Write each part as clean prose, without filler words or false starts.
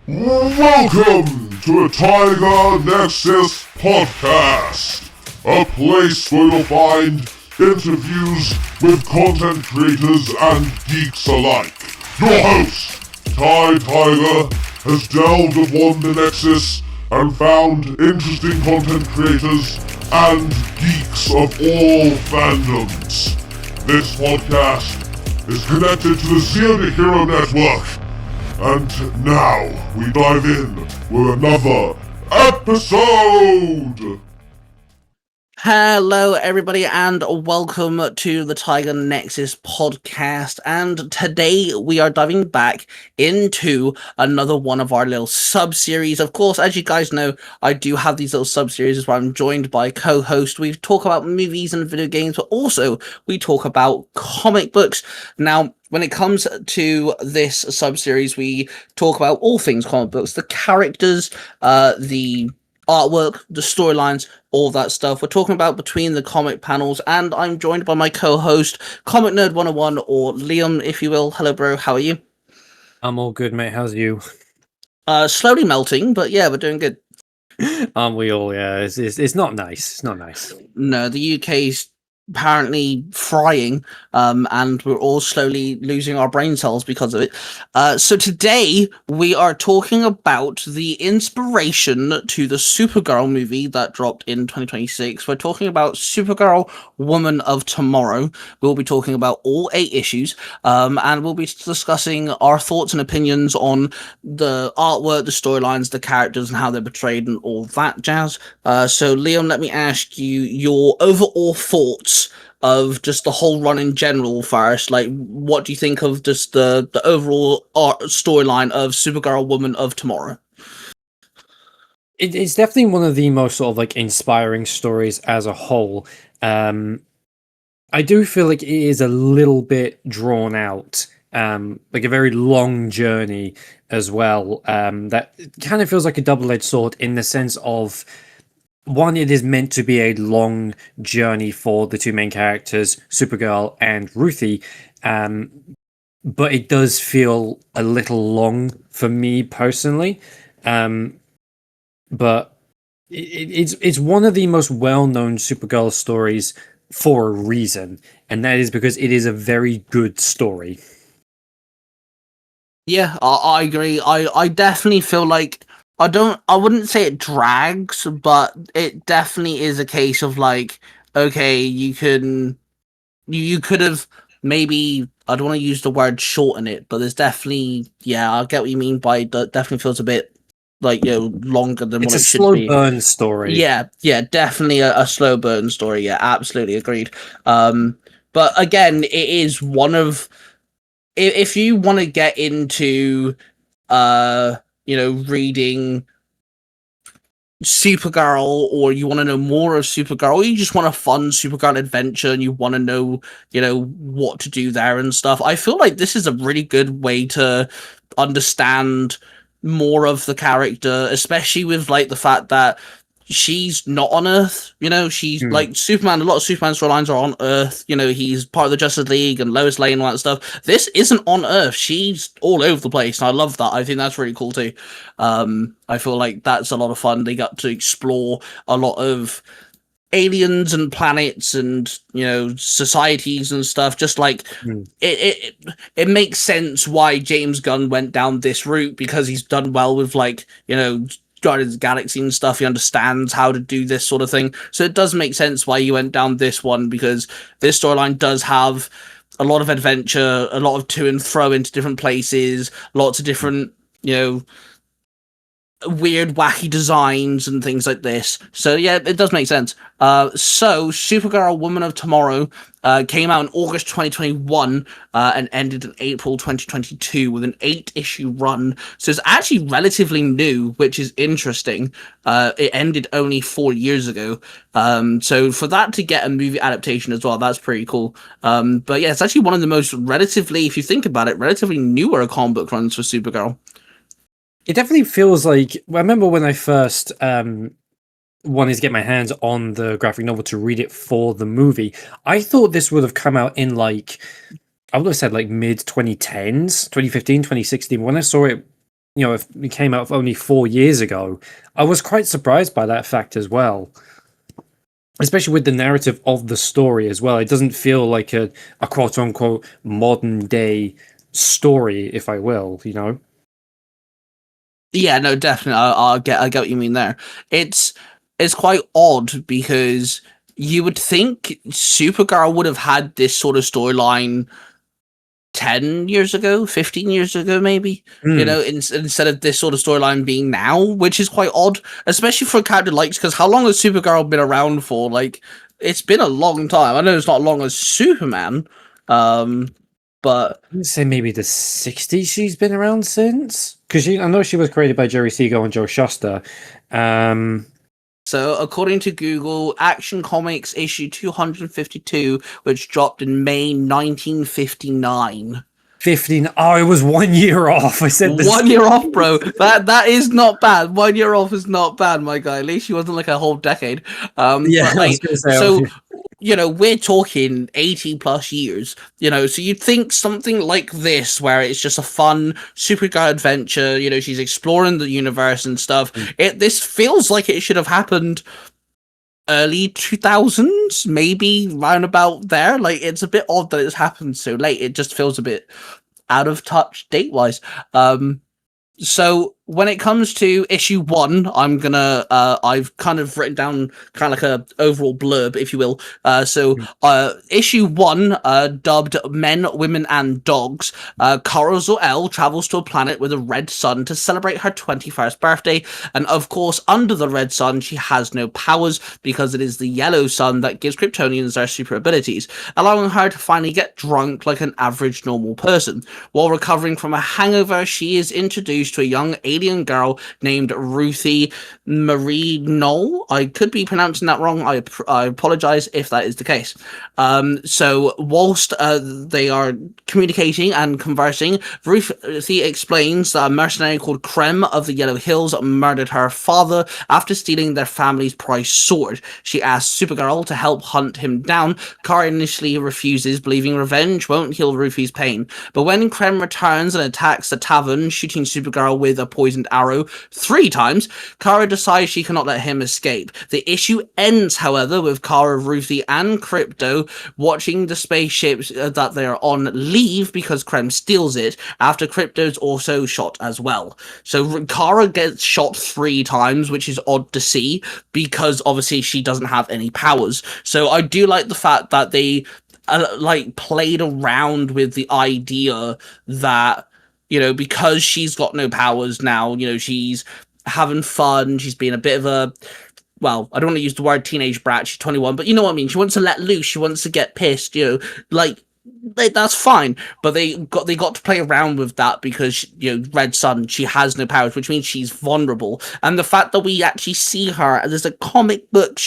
Welcome to the Tiger Nexus Podcast, a place where you'll find interviews with content creators and geeks alike. Your host, Tiger, has delved upon the Nexus and found interesting content creators and geeks of all fandoms. This podcast is connected to the Zero Hero Network. And now, we dive in with another episode! Hello everybody and welcome to the Tiger Nexus podcast, and today we are diving back into another one of our little sub-series. Of course, as you guys know, I do have these little sub-series where I'm joined by co-host. We talk about movies and video games, but also we talk about comic books. Now, when it comes to this sub-series, we talk about all things comic books, the characters, the artwork, the storylines, all that stuff. We're talking about between the comic panels, and I'm joined by my co-host, ComicNerd101, or Liam, if you will. Hello, bro. How are you? I'm all good, mate. How's you? Slowly melting, but yeah, we're doing good. Aren't we all? Yeah, it's not nice. It's not nice. No, the UK's apparently frying, and we're all slowly losing our brain cells because of it. So today we are talking about the inspiration to the Supergirl movie that dropped in 2026. We're talking about Supergirl, Woman of Tomorrow. We'll be talking about all 8 issues, and we'll be discussing our thoughts and opinions on the artwork, the storylines, the characters, and how they're portrayed, and all that jazz. So Liam, let me ask you your overall thoughts of just the whole run in general first. Like, what do you think of just the overall art storyline of Supergirl, Woman of Tomorrow? It's definitely one of the most sort of like inspiring stories as a whole. I do feel like it is a little bit drawn out, like a very long journey as well. That kind of feels like a double-edged sword in the sense of, one, it is meant to be a long journey for the two main characters, Supergirl and Ruthie, but it does feel a little long for me personally. But it's one of the most well-known Supergirl stories for a reason, and that is because it is a very good story. Yeah, I agree. I definitely feel like I wouldn't say it drags, but it definitely is a case of like, okay, you could have maybe, I don't want to use the word shorten it, but there's definitely, yeah, I get what you mean by that. Definitely feels a bit like, longer than what it should be. It's a slow burn story. Yeah, definitely a slow burn story. Yeah, absolutely agreed. But again, it is one of, if you want to get into reading Supergirl, or you want to know more of Supergirl, or you just want a fun Supergirl adventure and you want to know, what to do there and stuff, I feel like this is a really good way to understand more of the character, especially with like the fact that she's not on Earth. She's like Superman. A lot of Superman storylines are on Earth. He's part of the Justice League and Lois Lane and all that stuff. This isn't on Earth. She's all over the place, and I love that. I think that's really cool too. I feel like that's a lot of fun. They got to explore a lot of aliens and planets and societies and stuff. Just like it makes sense why James Gunn went down this route, because he's done well with Guardians of the Galaxy and stuff. He understands how to do this sort of thing, so it does make sense why he went down this one, because this storyline does have a lot of adventure, a lot of to and fro into different places, lots of different weird wacky designs and things like this. So yeah, it does make sense. So Supergirl, Woman of Tomorrow came out in August 2021 and ended in April 2022 with an 8-issue run. So it's actually relatively new, which is interesting. It ended only 4 years ago. So for that to get a movie adaptation as well, that's pretty cool. But yeah, it's actually one of the most relatively, if you think about it, relatively newer comic book runs for Supergirl. It definitely feels like, I remember when I first wanted to get my hands on the graphic novel to read it for the movie, I thought this would have come out in like, I would have said like mid 2010s, 2015, 2016. When I saw it if it came out only 4 years ago, I was quite surprised by that fact as well. Especially with the narrative of the story as well. It doesn't feel like a quote unquote modern day story, if I will, Yeah, no, definitely. I get what you mean there. It's quite odd because you would think Supergirl would have had this sort of storyline 10 years ago, 15 years ago, maybe, instead of this sort of storyline being now, which is quite odd, especially for a character like, because how long has Supergirl been around for? Like, it's been a long time. I know it's not long as Superman, but I'd say maybe the 60s she's been around since. Because I know she was created by Jerry Siegel and Joe Shuster. So, according to Google, Action Comics issue 252, which dropped in May 1959. 15. Oh, it was 1 year off. I said this. 1 year off, bro. That is not bad. 1 year off is not bad, my guy. At least she wasn't like a whole decade. Yeah, but, like, I was gonna say, so we're talking 80 plus years. So you'd think something like this, where it's just a fun Supergirl adventure. She's exploring the universe and stuff. This feels like it should have happened early 2000s, maybe round about there. Like, it's a bit odd that it's happened so late. It just feels a bit out of touch date wise. So when it comes to issue 1, I'm gonna I've kind of written down kind of like a overall blurb, if you will. Issue 1, dubbed Men, Women, and Dogs. Kara Zor-El travels to a planet with a red sun to celebrate her 21st birthday, and of course, under the red sun, she has no powers because it is the yellow sun that gives Kryptonians their super abilities, allowing her to finally get drunk like an average normal person. While recovering from a hangover, she is introduced to a young alien girl named Ruthie Marie Knoll. I could be pronouncing that wrong. I apologize if that is the case. So whilst they are communicating and conversing, Ruthie explains that a mercenary called Krem of the Yellow Hills murdered her father after stealing their family's prized sword. She asks Supergirl to help hunt him down. Kara initially refuses, believing revenge won't heal Ruthie's pain. But when Krem returns and attacks the tavern, shooting Supergirl with a poisoned arrow 3 times, Kara decides she cannot let him escape. The issue ends, however, with Kara, Ruthie, and Krypto watching the spaceships that they are on leave because Krem steals it, after Krypto's also shot as well. So Kara gets shot 3 times, which is odd to see, because obviously she doesn't have any powers. So I do like the fact that they played around with the idea that because she's got no powers now, she's having fun, she's being a bit of a, well, I don't want to use the word teenage brat, she's 21, but you know what I mean, she wants to let loose, she wants to get pissed, that's fine, but they got to play around with that because Red Sun, she has no powers, which means she's vulnerable, and the fact that we actually see her, there's a comic book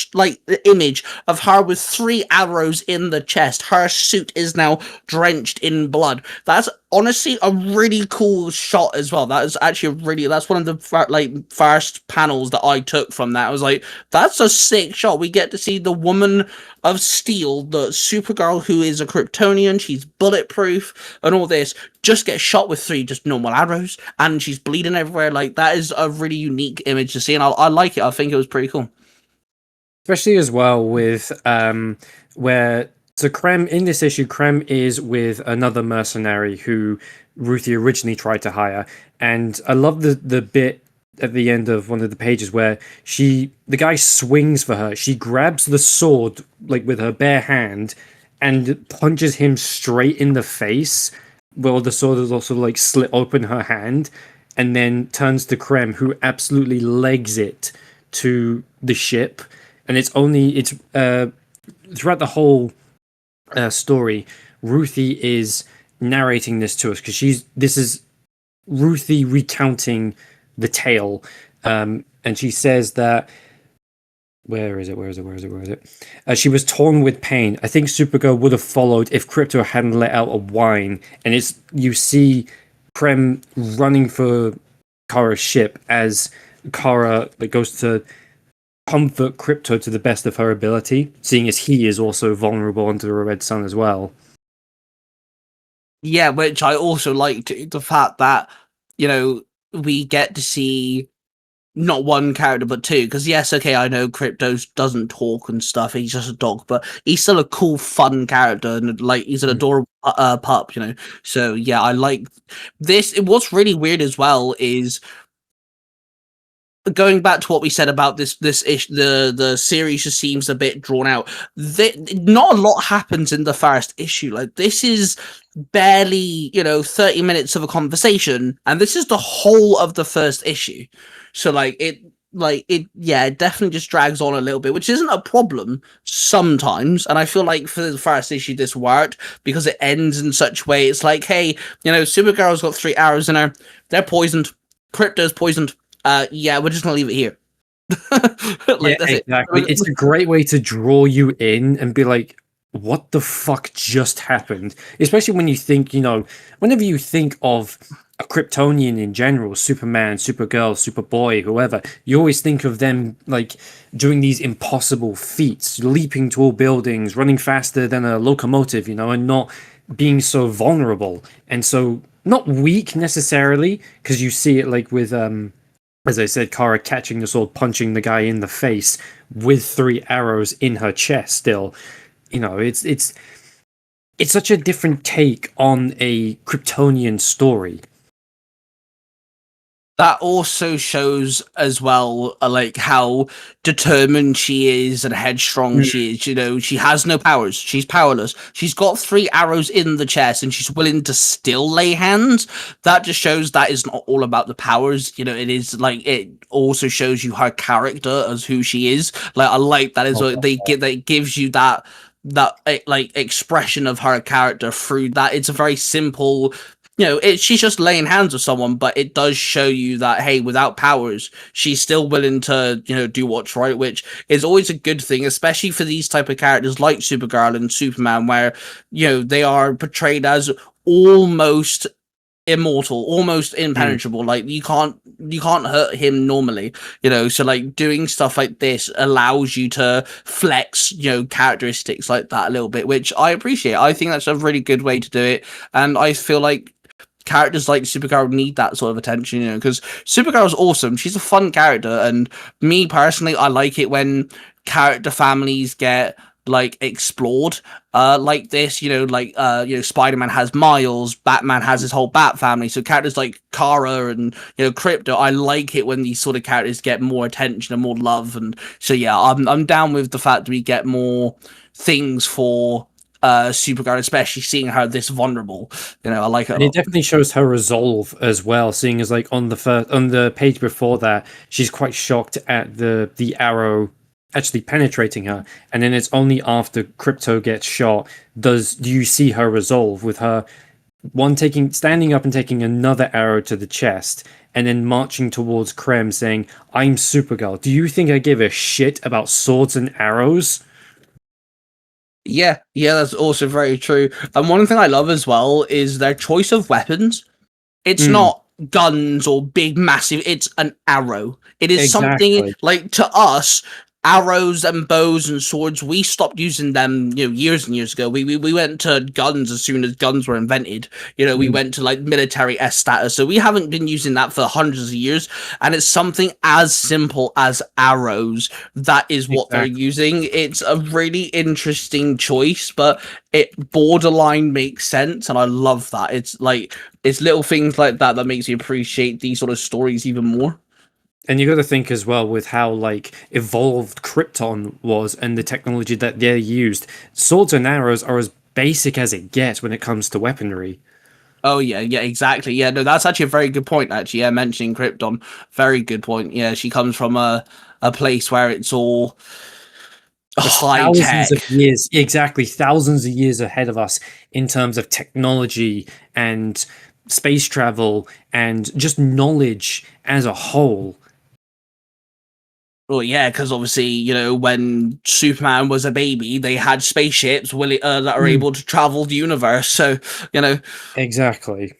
image of her with 3 arrows in the chest. Her suit is now drenched in blood. That's honestly a really cool shot as well. That is actually that's one of the first panels that I took from that. I was like, that's a sick shot. We get to see the Woman of Steel, the Supergirl who is a Kryptonian, she's bulletproof and all this, just get shot with 3 just normal arrows and she's bleeding everywhere. Like, that is a really unique image to see, and I like it. I think it was pretty cool. Especially as well with where so Krem in this issue, Krem is with another mercenary who Ruthie originally tried to hire, and I love the bit at the end of one of the pages where the guy swings for her. She grabs the sword with her bare hand and punches him straight in the face. Well, the sword is also slit open her hand, and then turns to Krem, who absolutely legs it to the ship. And it's throughout the whole story, Ruthie is narrating this to us because this is Ruthie recounting the tale, and she says that where is it? She was torn with pain. I think Supergirl would have followed if Krypto hadn't let out a whine, and you see Krem running for Kara's ship as Kara goes to comfort Krypto to the best of her ability, seeing as he is also vulnerable under the Red Sun as well. Yeah, which I also liked, the fact that we get to see not one character but two, because yes, okay, I know Crypto doesn't talk and stuff, he's just a dog, but he's still a cool fun character, and like he's an adorable pup, you know. So yeah, I like this. What's really weird as well is going back to what we said about this ish, the series just seems a bit drawn out. Not a lot happens in the first issue. Like, this is barely 30 minutes of a conversation, and this is the whole of the first issue. So it definitely just drags on a little bit, which isn't a problem sometimes. And I feel like for the first issue this worked because it ends in such a way. It's like, hey, Supergirl's got 3 arrows in her, they're poisoned, Crypto's poisoned. Yeah, we're just gonna leave it here. Yeah, That's exactly. it. It's a great way to draw you in and be like, what the fuck just happened? Especially when you think, whenever you think of a Kryptonian in general, Superman, Supergirl, Superboy, whoever, you always think of them like doing these impossible feats, leaping tall buildings, running faster than a locomotive, and not being so vulnerable and so not weak necessarily, because you see it like with as I said, Kara catching the sword, punching the guy in the face with 3 arrows in her chest still. It's such a different take on a Kryptonian story. That also shows as well, like, how determined she is and headstrong she is. She has no powers. She's powerless. She's got 3 arrows in the chest, and she's willing to still lay hands. That just shows that is not all about the powers. It is like, it also shows you her character as who she is. Like, I like that as well. That gives you that like expression of her character through that. It's a very simple. She's just laying hands with someone, but it does show you that, hey, without powers, she's still willing to, do what's right, which is always a good thing, especially for these type of characters like Supergirl and Superman, where, they are portrayed as almost immortal, almost impenetrable. Like, you can't hurt him normally, so like doing stuff like this allows you to flex, characteristics like that a little bit, which I appreciate. I think that's a really good way to do it, and I feel like characters like Supergirl need that sort of attention, because Supergirl's awesome. She's a fun character, and me personally, I like it when character families get like explored like this. Spider-Man has Miles, Batman has his whole Bat family, so characters like Kara and Crypto, I like it when these sort of characters get more attention and more love. And so yeah, I'm down with the fact that we get more things for Supergirl, especially seeing her this vulnerable. I like it. And it definitely shows her resolve as well, seeing as like on the page before that, she's quite shocked at the arrow actually penetrating her, and then it's only after Crypto gets shot do you see her resolve, with her standing up and taking another arrow to the chest, and then marching towards Krem saying, "I'm Supergirl. Do you think I give a shit about swords and arrows?" Yeah, that's also very true. And one thing I love as well is their choice of weapons. It's not guns or big massive, it's an arrow. It is something like, to us, arrows and bows and swords, we stopped using them years and years ago. We went to guns as soon as guns were invented. We went to like military S status, so we haven't been using that for hundreds of years, and it's something as simple as arrows that is what they're using. It's a really interesting choice, but it borderline makes sense, and I love that. It's little things like that that makes you appreciate these sort of stories even more. And you got to think as well with how like evolved Krypton was and the technology that they used. Swords and arrows are as basic as it gets when it comes to weaponry. Oh yeah, exactly. Yeah, no, that's actually a very good point. Actually, yeah, mentioning Krypton, very good point. Yeah, she comes from a place where it's all high tech. Thousands of years, exactly, thousands of years ahead of us in terms of technology and space travel and just knowledge as a whole. Well, yeah, because obviously, when Superman was a baby, they had spaceships that are able to travel the universe. So, Exactly.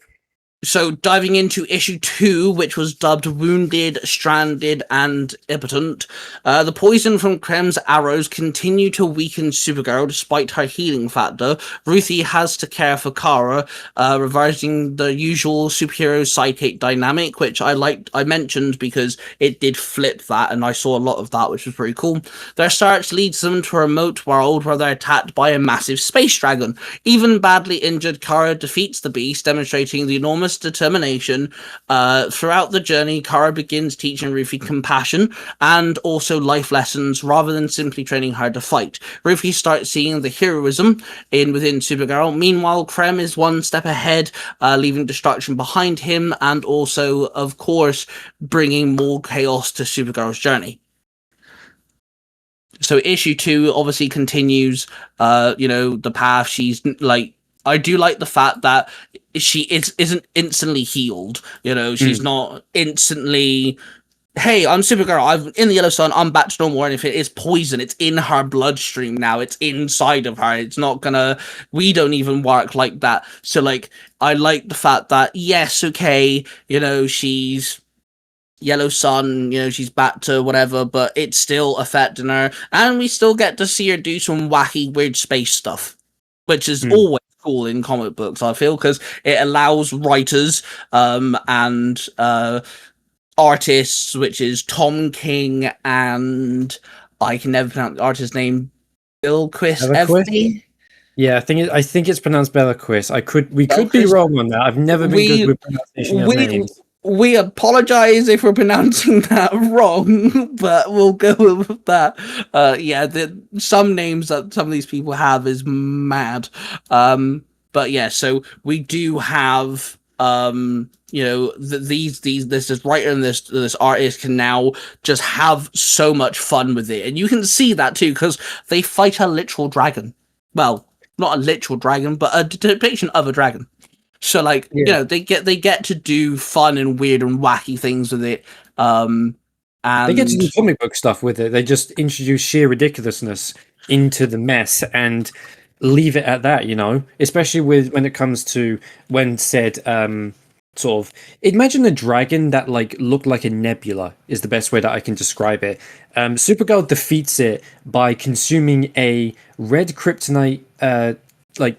So diving into issue 2, which was dubbed Wounded, Stranded, and Impotent, the poison from Krem's arrows continue to weaken Supergirl despite her healing factor. Ruthie has to care for Kara, reversing the usual superhero sidekick dynamic, which I mentioned because it did flip that, and I saw a lot of that, which was pretty cool. Their search leads them to a remote world where they're attacked by a massive space dragon. Even badly injured Kara defeats the beast, demonstrating the enormous determination. Throughout the journey, Kara begins teaching Ruthie compassion and also life lessons rather than simply training her to fight. Ruthie starts seeing the heroism within Supergirl. Meanwhile, Krem is one step ahead, leaving destruction behind him, and also, of course, bringing more chaos to Supergirl's journey. So issue 2 obviously continues, the path. She's like, I do like the fact that she isn't instantly healed. She's not instantly, hey, I'm Supergirl, I'm in the Yellow Sun, I'm back to normal or anything. It's poison. It's in her bloodstream now. It's inside of her. It's not gonna, we don't even work like that. So, like, I like the fact that, yes, okay, she's Yellow Sun, she's back to whatever, but it's still affecting her. And we still get to see her do some wacky, weird space stuff, which is always cool in comic books, I feel, because it allows writers and artists, which is Tom King and I can never pronounce the artist's name, Bilquist Evany. Yeah, I think it's pronounced Bellaquist. We could be wrong on that. I've never been good with pronunciation of names. We apologize if we're pronouncing that wrong, but we'll go with that. Some names that some of these people have is mad. But yeah, so we do have this writer and this artist can now just have so much fun with it, and you can see that too because they fight a literal dragon. Well, not a literal dragon, but a depiction of a dragon. So, like, they get to do fun and weird and wacky things with it. And they get to do comic book stuff with it. They just introduce sheer ridiculousness into the mess and leave it at that, especially when it comes to when said sort of, imagine a dragon that like looked like a nebula is the best way that I can describe it. Supergirl defeats it by consuming a red kryptonite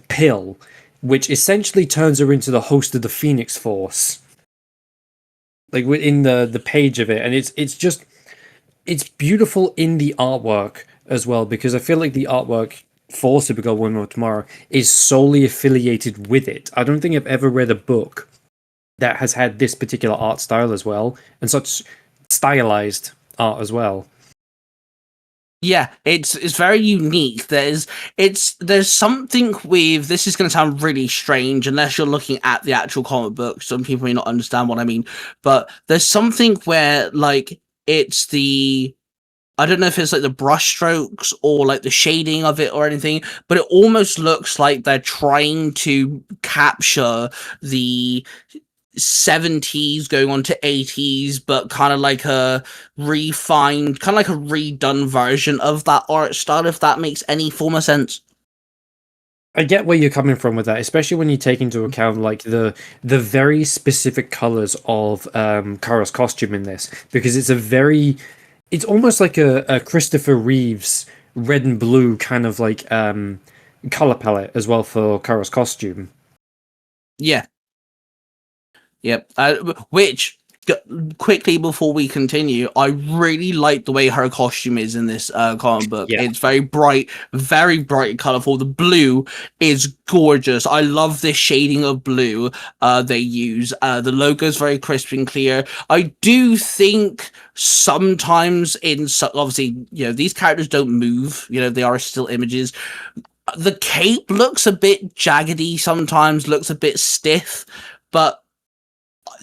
pill, which essentially turns her into the host of the Phoenix Force. Like within the page of it. And it's beautiful in the artwork as well, because I feel like the artwork for Supergirl Woman of Tomorrow is solely affiliated with it. I don't think I've ever read a book that has had this particular art style as well, and such stylized art as well. Yeah, it's very unique. There's something with, this is going to sound really strange unless you're looking at the actual comic book. Some people may not understand what I mean, but there's something where like it's I don't know if it's like the brush strokes or like the shading of it or anything, but it almost looks like they're trying to capture the 70s going on to 80s, but kind of like a refined, kind of like a redone version of that art style, if that makes any form of sense. I get where you're coming from with that, especially when you take into account like the very specific colors of Kara's costume in this, because it's almost like a Christopher Reeves red and blue kind of like color palette as well for Kara's costume. Yeah. Yep. Which, quickly before we continue, I really like the way her costume is in this comic book. Yeah. It's very bright and colorful. The blue is gorgeous. I love this shading of blue they use. The logo is very crisp and clear. I do think sometimes obviously, these characters don't move. They are still images. The cape looks a bit jaggedy sometimes, looks a bit stiff, but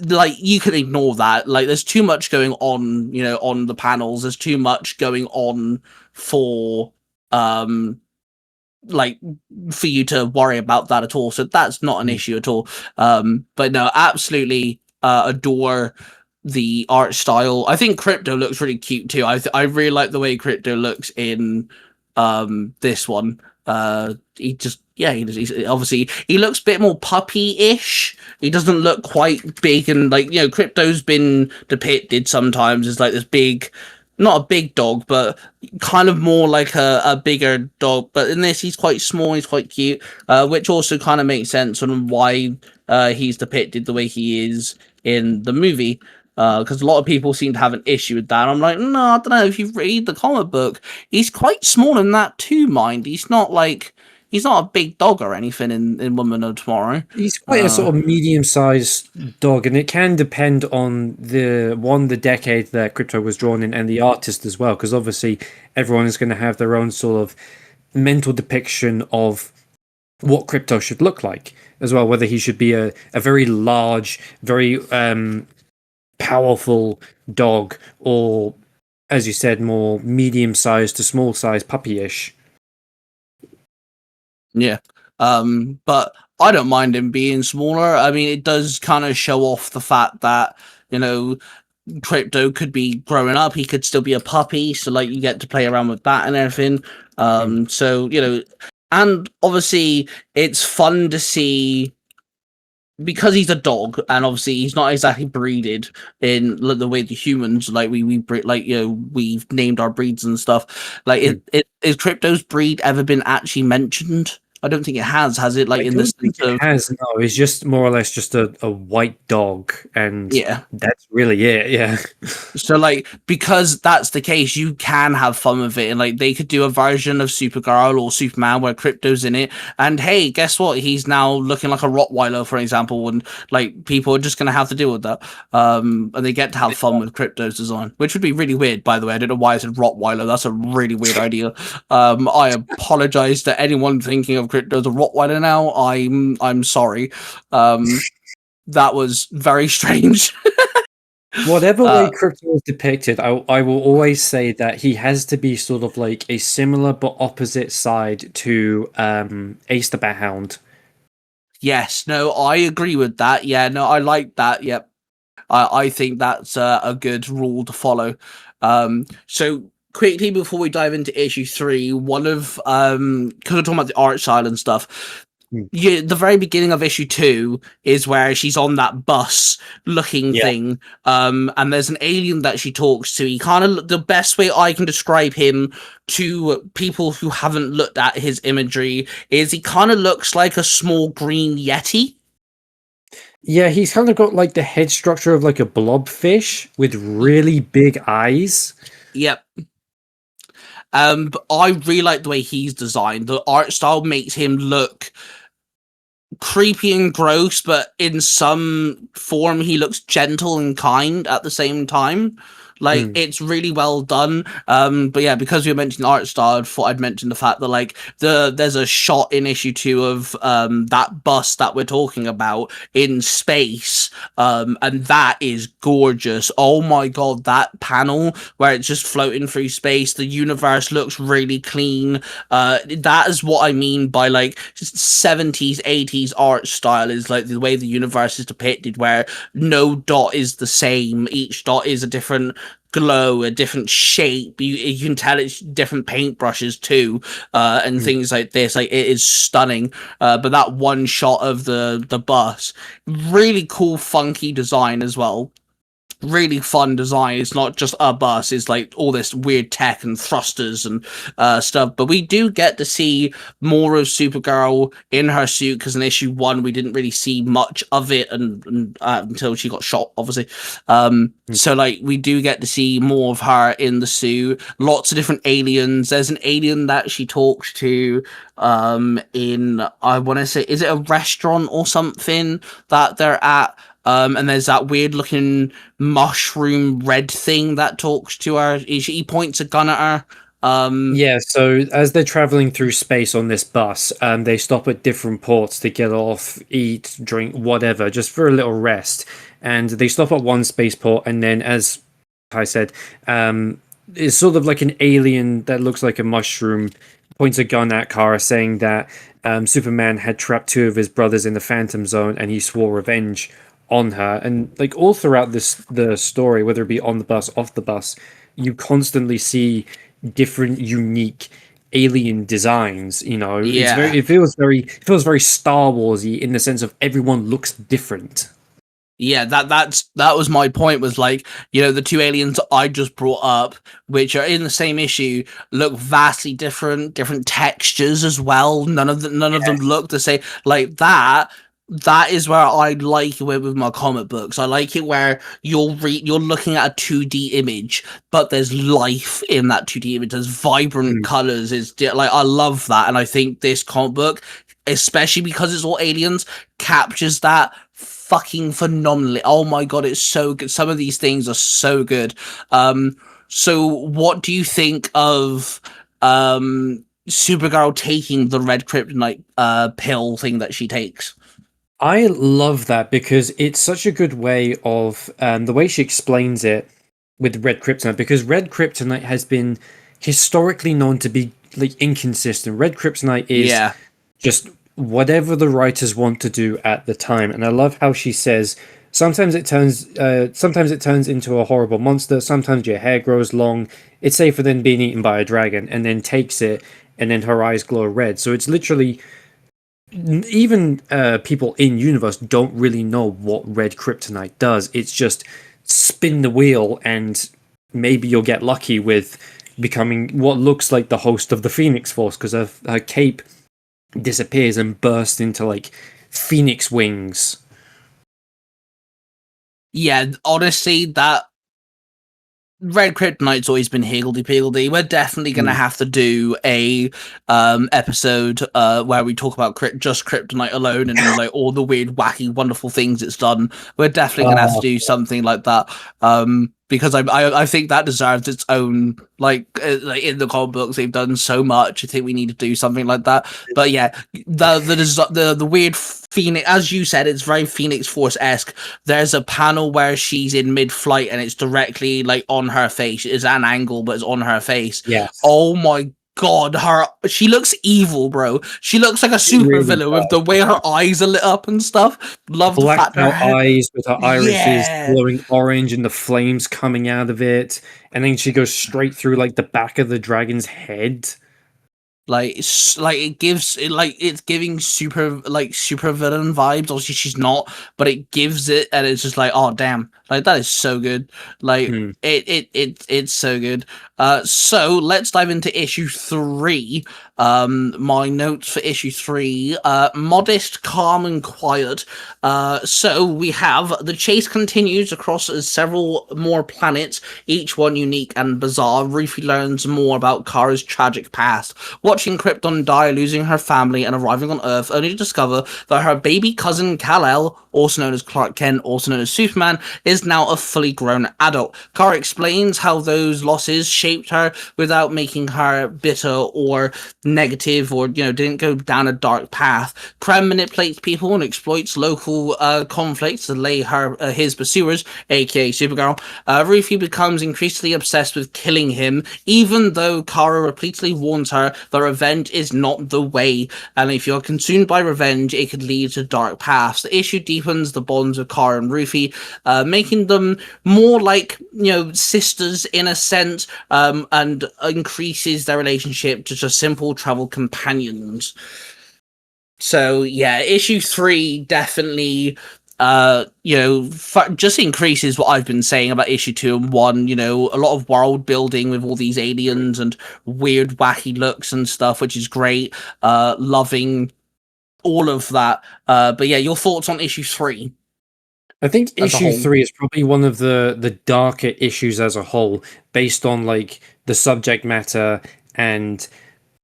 like you can ignore that. Like there's too much going on, on the panels. There's too much going on for like for you to worry about that at all. So that's not an issue at all. But no, absolutely adore the art style. I think Crypto looks really cute too. I really like the way Crypto looks in this one. He just he's obviously he looks a bit more puppy-ish. He doesn't look quite big, and like, you know, Crypto's been depicted sometimes as like this big, not a big dog, but kind of more like a bigger dog. But in this, he's quite small, he's quite cute, which also kind of makes sense on why he's depicted the way he is in the movie. Because a lot of people seem to have an issue with that. I'm like, no, I don't know. If you read the comic book, he's quite small in that too, mind. He's not a big dog or anything in Woman of Tomorrow. He's quite a sort of medium-sized dog, and it can depend on the decade that Crypto was drawn in and the artist as well, because obviously everyone is going to have their own sort of mental depiction of what Crypto should look like as well, whether he should be a very large, very powerful dog, or, as you said, more medium-sized to small-sized puppy-ish. Yeah. But I don't mind him being smaller. I mean, it does kind of show off the fact that, you know, Crypto could be growing up. He could still be a puppy. So, like, you get to play around with that and everything. So, you know, and obviously it's fun to see, because he's a dog, and obviously he's not exactly breeded in the way the humans, like we breed, like, you know, we've named our breeds and stuff. Like, is Crypto's breed ever been actually mentioned? I don't think it has it? Like, I in don't the think sense of, it has. No, it's just more or less just a white dog, and yeah. that's really it. Yeah. So, like, because that's the case, you can have fun with it, and like they could do a version of Supergirl or Superman where Crypto's in it, and hey, guess what? He's now looking like a Rottweiler, for example, and like people are just gonna have to deal with that. And they get to have fun with Crypto's design, which would be really weird, by the way. I don't know why I said Rottweiler. That's a really weird idea. I apologize to anyone thinking of Crypto as a Rottweiler now. I'm sorry. That was very strange. Whatever way Crypto is depicted, I will always say that he has to be sort of like a similar but opposite side to Ace the Bat Hound. Yes, no, I agree with that. Yeah, no, I like that. Yep. I think that's a good rule to follow. So quickly before we dive into issue 3, one of because we're talking about the art style and stuff. Yeah, the very beginning of issue 2 is where she's on that bus looking thing, and there's an alien that she talks to. He kind of, the best way I can describe him to people who haven't looked at his imagery is he kind of looks like a small green yeti. Yeah, he's kind of got like the head structure of like a blobfish with really big eyes. Yep. But I really like the way he's designed. The art style makes him look creepy and gross, but in some form he looks gentle and kind at the same time. Like, it's really well done. But yeah, because we mentioned art style, I thought I'd mention the fact that like there's a shot in issue 2 of that bus that we're talking about in space, and that is gorgeous. Oh my god, that panel where it's just floating through space, the universe looks really clean. That is what I mean by like 70s 80s art style, is like the way the universe is depicted, where no dot is the same, each dot is a different glow, a different shape. You can tell it's different paintbrushes too, and things like this. Like, it is stunning. But that one shot of the bus, really cool, funky design as well. Really fun design. It's not just a bus, it's like all this weird tech and thrusters and stuff. But we do get to see more of Supergirl in her suit, because in issue 1 we didn't really see much of it and until she got shot, obviously. So like, we do get to see more of her in the suit. Lots of different aliens. There's an alien that she talks to in, I want to say, is it a restaurant or something that they're at? And there's that weird looking mushroom red thing that talks to her. He points a gun at her. Yeah, so as they're traveling through space on this bus, they stop at different ports to get off, eat, drink, whatever, just for a little rest. And they stop at one spaceport, and then, as I said, it's sort of like an alien that looks like a mushroom, points a gun at Kara, saying that Superman had trapped 2 of his brothers in the Phantom Zone, and he swore revenge on her. And like, all throughout the story, whether it be on the bus, off the bus, you constantly see different unique alien designs. Yeah. it feels very Star Warsy in the sense of everyone looks different. Yeah, that was my point, was like, the two aliens I just brought up, which are in the same issue, look vastly different textures as well. None of them look the same. Like that is where I like it with my comic books. I like it where you're looking at a 2D image, but there's life in that 2D image. There's vibrant colors. Like, I love that, and I think this comic book, especially because it's all aliens, captures that fucking phenomenally. Oh my god, it's so good. Some of these things are so good. So what do you think of Supergirl taking the red kryptonite pill thing that she takes? I love that because it's such a good way of the way she explains it with red kryptonite, because red kryptonite has been historically known to be like inconsistent. Red kryptonite is just whatever the writers want to do at the time, and I love how she says sometimes it turns into a horrible monster, sometimes your hair grows long, it's safer than being eaten by a dragon, and then takes it, and then her eyes glow red. So it's literally, even people in universe don't really know what red kryptonite does. It's just spin the wheel and maybe you'll get lucky with becoming what looks like the host of the Phoenix Force, because her cape disappears and bursts into like phoenix wings. Yeah, honestly, that red kryptonite's always been higgledy-piggledy. We're definitely going to have to do a episode where we talk about just kryptonite alone and like all the weird, wacky, wonderful things it's done. We're definitely going to have to do something like that. Because I think that deserves its own, like in the comic books they've done so much. I think we need to do something like that. But yeah, the weird Phoenix, as you said, it's very Phoenix Force-esque. There's a panel where she's in mid-flight and it's directly like on her face. It's an angle, but it's on her face. Yes. Oh my god, she looks evil, bro. She looks like a super villain with the way her eyes are lit up and stuff. Love the fact blacked out eyes with her irises glowing orange and the flames coming out of it, and then she goes straight through like the back of the dragon's head. It's giving super villain vibes. Obviously she's not, but it gives it, and it's just like, oh damn, like that is so good. Like it's so good. So let's dive into issue 3. My notes for issue 3: modest, calm, and quiet. So we have the chase continues across several more planets, each one unique and bizarre. Ruthie learns more about Kara's tragic past, watching Krypton die, losing her family, and arriving on Earth, only to discover that her baby cousin Kal-El, also known as Clark Kent, also known as Superman, is now a fully grown adult. Kara explains how those losses shaped her without making her bitter or negative, or didn't go down a dark path. Krem manipulates people and exploits local conflicts to lay his pursuers, aka Supergirl. Ruthie becomes increasingly obsessed with killing him, even though Kara repeatedly warns her that revenge is not the way, and if you're consumed by revenge, it could lead to dark paths. The issue deepens the bonds of Kara and Ruthie, making them more like sisters in a sense, and increases their relationship to just simple travel companions. So yeah, issue 3 definitely just increases what I've been saying about issue 2 and 1. A lot of world building with all these aliens and weird wacky looks and stuff, which is great. Loving all of that. But yeah, your thoughts on issue 3? I think issue 3 is probably one of the darker issues as a whole, based on like the subject matter and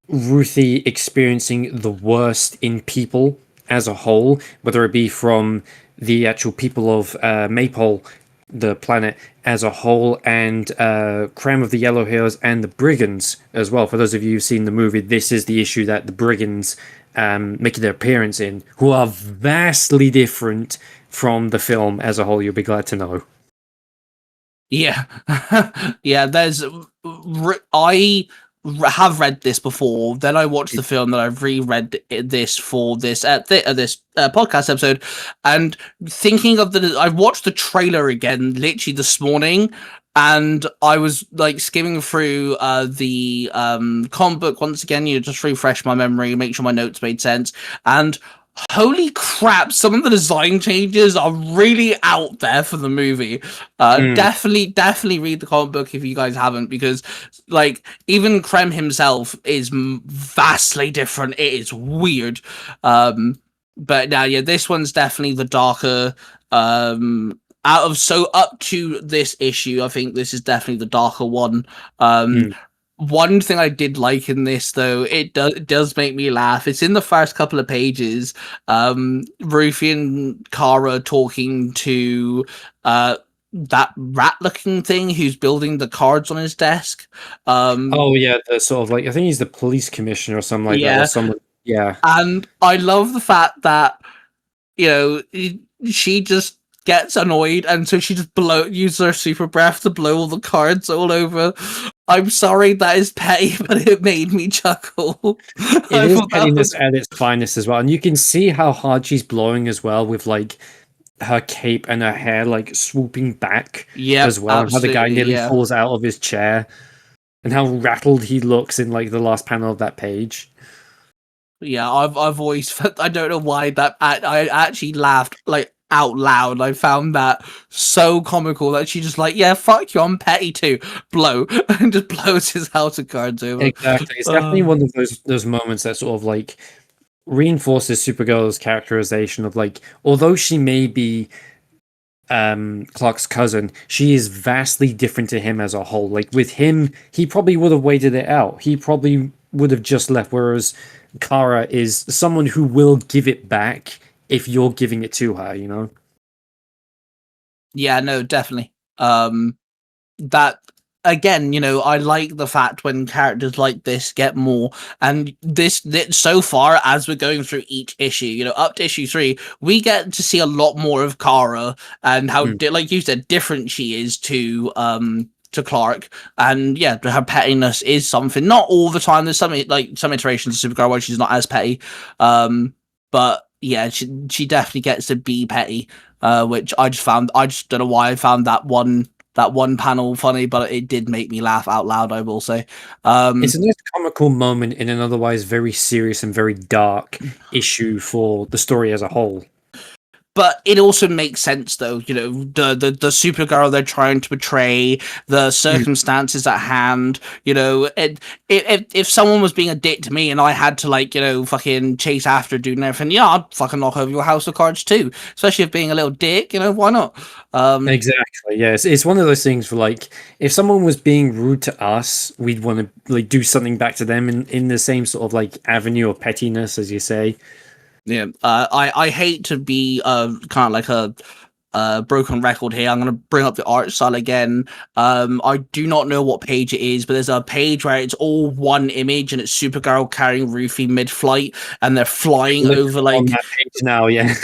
Ruthie experiencing the worst in people as a whole, whether it be from the actual people of Maypole, the planet as a whole, and Krem of the Yellow Heroes and the Brigands as well. For those of you who've seen the movie, this is the issue that the Brigands making their appearance in, who are vastly different from the film as a whole. You'll be glad to know. Yeah. Yeah, I have read this before, then I watched the film, then I've reread this for this podcast episode, and thinking of I've watched the trailer again literally this morning, and I was like skimming through the comic book once again, just refresh my memory, make sure my notes made sense, and holy crap, some of the design changes are really out there for the movie. Definitely read the comic book if you guys haven't, because like even Krem himself is vastly different. It is weird. But now, yeah, this one's definitely the darker. Up to this issue, I think this is definitely the darker one. One thing I did like in this, though, it does make me laugh. It's in the first couple of pages. Rufy and Kara talking to that rat-looking thing who's building the cards on his desk. Oh yeah, the sort of like, I think he's the police commissioner or something like that, or someone. Yeah, and I love the fact that she just gets annoyed, and so she just uses her super breath to blow all the cards all over. I'm sorry, that is petty, but it made me chuckle. It is pettiness at its finest as well, and you can see how hard she's blowing as well, with like her cape and her hair like swooping back as well, and how the guy nearly falls out of his chair, and how rattled he looks in like the last panel of that page. Yeah, I've always felt, I don't know why that I actually laughed like out loud. I found that so comical that she just like, yeah, fuck you, I'm petty too, blow, and just blows his house of cards over. Exactly, it's definitely one of those moments that sort of like reinforces Supergirl's characterization of like, although she may be Clark's cousin, she is vastly different to him as a whole. Like with him, he probably would have waited it out. He probably would have just left, whereas Kara is someone who will give it back if you're giving it to her, you know? Yeah, no, definitely. That again, I like the fact when characters like this get more, and this so far as we're going through each issue, up to issue 3, we get to see a lot more of Kara and how, like you said, different she is to Clark, and yeah, her pettiness is something. Not all the time. There's some iterations of Supergirl where she's not as petty, but yeah, she definitely gets to be petty, which I just don't know why I found that one panel funny, but it did make me laugh out loud, I will say. It's a nice comical moment in an otherwise very serious and very dark issue for the story as a whole. But it also makes sense, though, the Supergirl they're trying to portray, the circumstances at hand, if someone was being a dick to me and I had to, fucking chase after dude and everything, yeah, I'd fucking knock over your house of cards too. Especially if being a little dick, why not? Exactly, yes. It's one of those things for, like, if someone was being rude to us, we'd want to, like, do something back to them in the same sort of, like, avenue of pettiness, as you say. Yeah, I hate to be kind of like a broken record here. I'm going to bring up the art style again. I do not know what page it is, but there's a page where it's all one image and it's Supergirl carrying Rufy mid-flight and they're flying over like on that page now, yeah.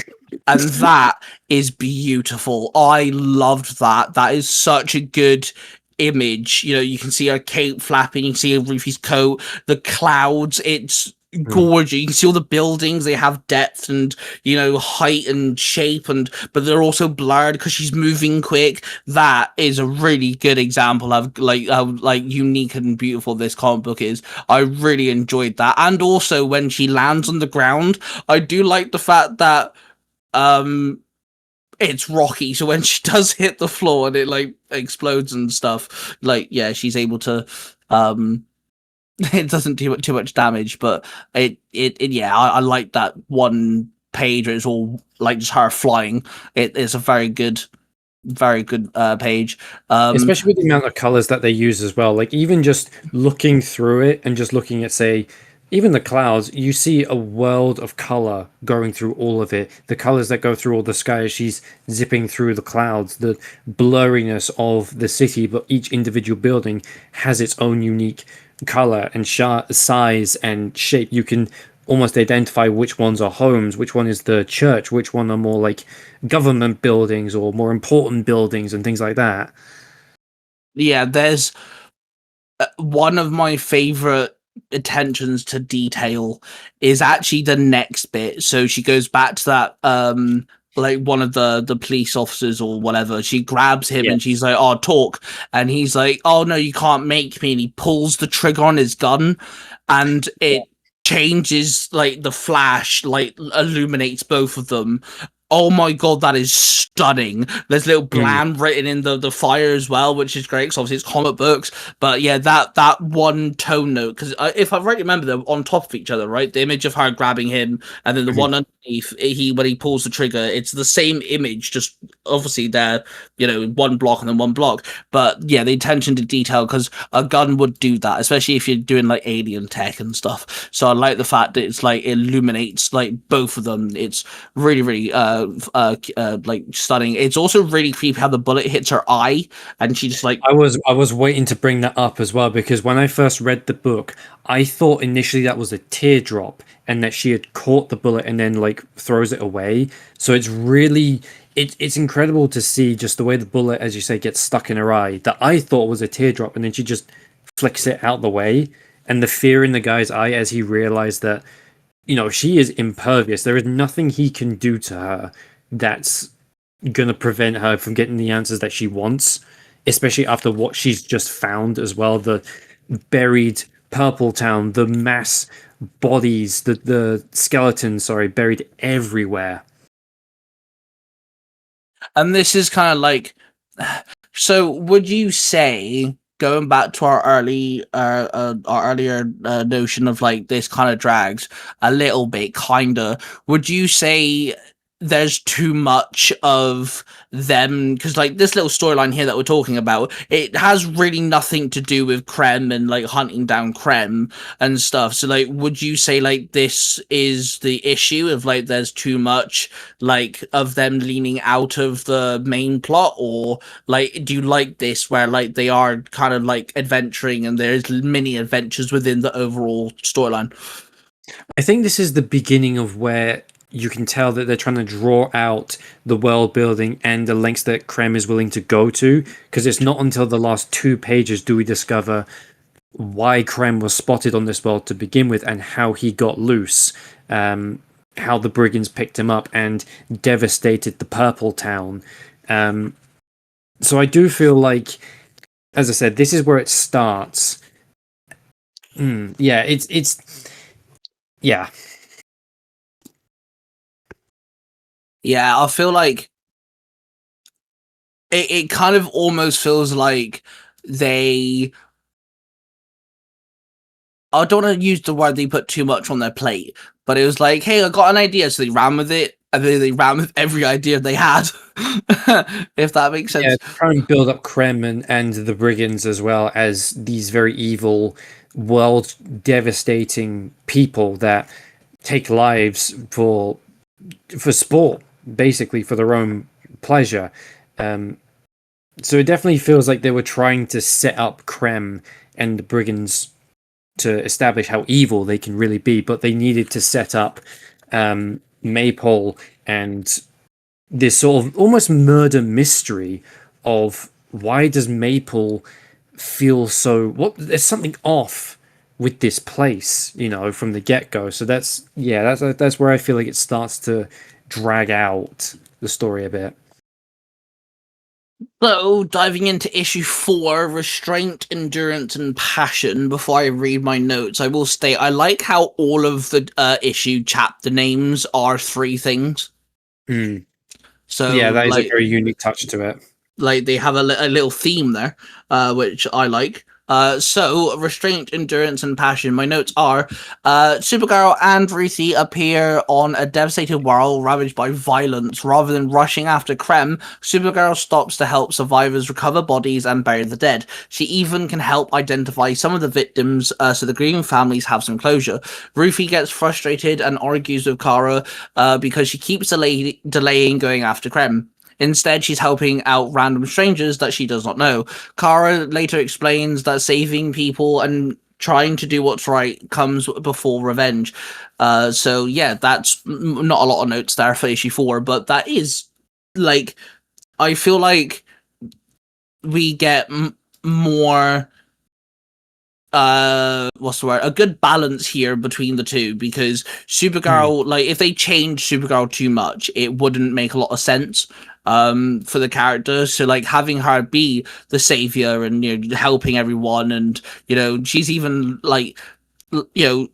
And that is beautiful. I loved that. That is such a good image. You can see her cape flapping, you can see Rufy's coat, the clouds, it's gorgeous. You can see all the buildings, they have depth and height and shape, but they're also blurred because she's moving quick. That is a really good example of how unique and beautiful this comic book is. I really enjoyed that. And also when she lands on the ground, I do like the fact that it's rocky, so when she does hit the floor and it like explodes and stuff, she's able to it doesn't do too much damage, but I like that one page where it's all like just her flying. It is a very good page, especially with the amount of colors that they use as well. Like even just looking through it and just looking at, say, even the clouds, you see a world of color going through all of it. The colors that go through all the sky as she's zipping through the clouds, the blurriness of the city, but each individual building has its own unique color and size and shape. You can almost identify which ones are homes, which one is the church, which one are more like government buildings or more important buildings and things like that. Yeah, there's one of my favorite attentions to detail is actually the next bit. So she goes back to that like one of the police officers or whatever. She grabs him and Yes. she's like, "Oh, talk," and he's like, "Oh no, you can't make me," and he pulls the trigger on his gun, and it changes, like the flash like illuminates both of them. Oh my god, that is stunning. There's little blam written in the fire as well, which is great because obviously it's comic books. But yeah, that one tone note, because if I right remember, they're on top of each other, right? The image of her grabbing him, and then the one underneath, when he pulls the trigger, it's the same image, just obviously they're, one block and then one block. But yeah, the attention to detail, because a gun would do that, especially if you're doing like alien tech and stuff. So I like the fact that it's like illuminates like both of them. It's really, really like stunning. It's also really creepy how the bullet hits her eye, and she just like I was waiting to bring that up as well, because when I first read the book, I thought initially that was a teardrop and that she had caught the bullet and then like throws it away. So it's really it's incredible to see just the way the bullet, as you say, gets stuck in her eye, that I thought was a teardrop, and then she just flicks it out the way, and the fear in the guy's eye as he realized that, she is impervious. There is nothing he can do to her that's gonna prevent her from getting the answers that she wants, especially after what she's just found as well. The buried Purple Town, the mass bodies, the skeletons, buried everywhere. And this is kind of like, so would you say, going back to our earlier notion of like this kind of drags a little bit, would you say there's too much of them? Because like this little storyline here that we're talking about, it has really nothing to do with Krem and like hunting down Krem and stuff. So like, would you say like this is the issue of like there's too much like of them leaning out of the main plot, or like do you like this where like they are kind of like adventuring and there's mini adventures within the overall storyline? I think this is the beginning of where you can tell that they're trying to draw out the world building and the lengths that Krem is willing to go to, because it's not until the last 2 pages do we discover why Krem was spotted on this world to begin with and how he got loose, how the brigands picked him up and devastated the Purple Town. So I do feel like, as I said, this is where it starts. Yeah, yeah. Yeah, I feel like it kind of almost feels like they, I don't want to use the word they put too much on their plate, but it was like, hey, I got an idea, so they ran with it, and then they ran with every idea they had. If that makes sense. Yeah, try and build up Krem and the brigands as well as these very evil, world devastating people that take lives for sport, basically for their own pleasure. So it definitely feels like they were trying to set up Krem and the brigands to establish how evil they can really be, but they needed to set up Maypole and this sort of almost murder mystery of why does Maypole feel so, there's something off with this place, from the get-go. So that's where I feel like it starts to drag out the story a bit. So, diving into issue 4, Restraint, Endurance, and Passion, before I read my notes, I will state I like how all of the issue chapter names are 3 things. So yeah, that is a very unique touch to it. Like they have a little theme there, which I like. So, Restraint, Endurance, and Passion. My notes are, Supergirl and Ruthie appear on a devastated world ravaged by violence. Rather than rushing after Krem, Supergirl stops to help survivors recover bodies and bury the dead. She even can help identify some of the victims, so the grieving families have some closure. Ruthie gets frustrated and argues with Kara because she keeps delaying going after Krem. Instead, she's helping out random strangers that she does not know. Kara later explains that saving people and trying to do what's right comes before revenge. So yeah, that's not a lot of notes there for issue 4, but that is, like, I feel like we get more what's the word, a good balance here between the two, because Supergirl, like, if they change Supergirl too much, it wouldn't make a lot of sense for the character. So like having her be the savior and, you know, helping everyone, and, you know, she's even like, you know,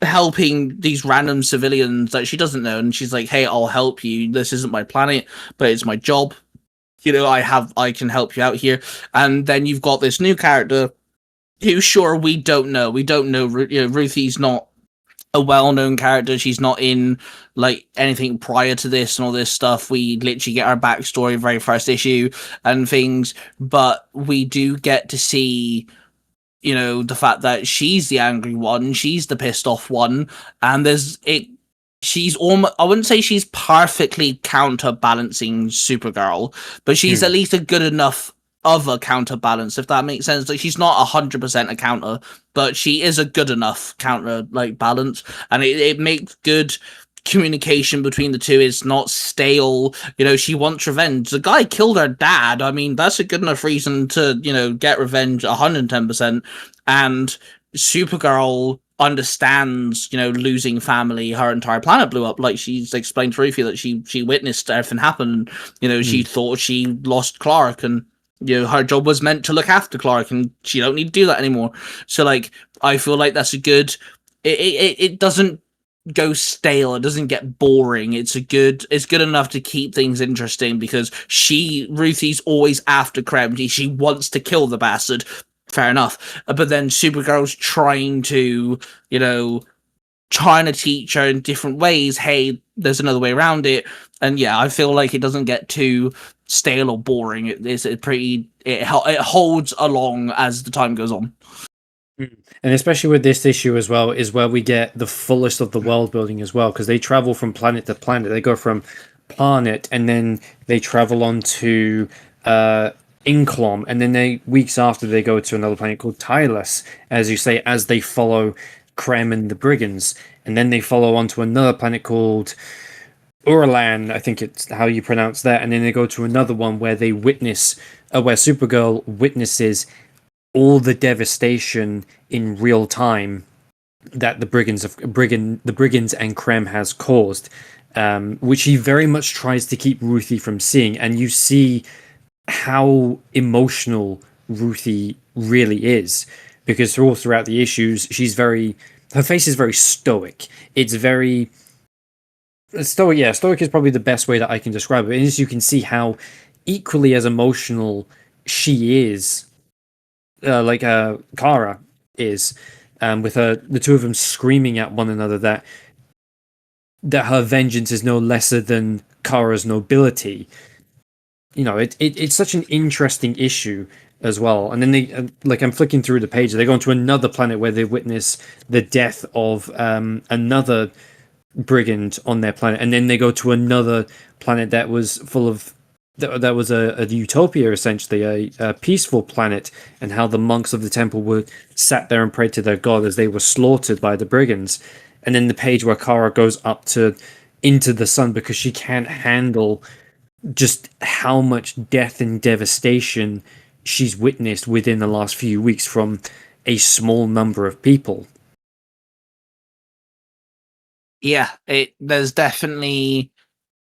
helping these random civilians that she doesn't know, and she's like, hey, I'll help you, this isn't my planet, but it's my job, you know, I can help you out here. And then you've got this new character who, sure, we don't know, you know, Ruthie's not a well-known character, she's not in like anything prior to this and all this stuff. We literally get our backstory very first issue and things, but we do get to see, you know, the fact that she's the angry one, she's the pissed off one, and she's almost, I wouldn't say she's perfectly counterbalancing Supergirl, but she's at least a good enough of a counterbalance, if that makes sense. Like, she's not 100% a counter, but she is a good enough counter, like, balance, and it makes good communication between the two. Is not stale. You know, she wants revenge. The guy killed her dad. I mean, that's a good enough reason to, you know, get revenge 110%. And Supergirl understands, you know, losing family. Her entire planet blew up. Like, she's explained to Rufy that she witnessed everything happen. You know, she thought she lost Clark, and, you know, her job was meant to look after Clark, and she don't need to do that anymore. So like, I feel like that's a good, it doesn't go stale, it doesn't get boring. It's good enough to keep things interesting, because Ruthie's always after Kremji. She wants to kill the bastard, fair enough, but then Supergirl's trying to, you know, trying to teach her in different ways, hey, there's another way around it. And yeah, I feel like it doesn't get too stale or boring. It holds along as the time goes on. And especially with this issue as well, is where we get the fullest of the world building as well, because they travel from planet to planet. They go from Planet, and then they travel on to Inklom, and then weeks after they go to another planet called Tylus, as you say, as they follow Krem and the Brigands, and then they follow on to another planet called Urlan, I think it's how you pronounce that, and then they go to another one where they witness, where Supergirl witnesses all the devastation in real time that the Brigands and Krem has caused, which he very much tries to keep Ruthie from seeing. And you see how emotional Ruthie really is, because all throughout the issues, her face is very stoic. It's very stoic. Yeah, stoic is probably the best way that I can describe it. And as you can see how equally as emotional she is, like Kara is, with the two of them screaming at one another that her vengeance is no lesser than Kara's nobility. You know, it's such an interesting issue as well. And then they, like, I'm flicking through the page, they go into another planet where they witness the death of another brigand on their planet, and then they go to another planet that was full of that was a utopia, essentially a peaceful planet, and how the monks of the temple were sat there and prayed to their god as they were slaughtered by the brigands. And then the page where Kara goes up into the sun because she can't handle just how much death and devastation she's witnessed within the last few weeks from a small number of people. Yeah, there's definitely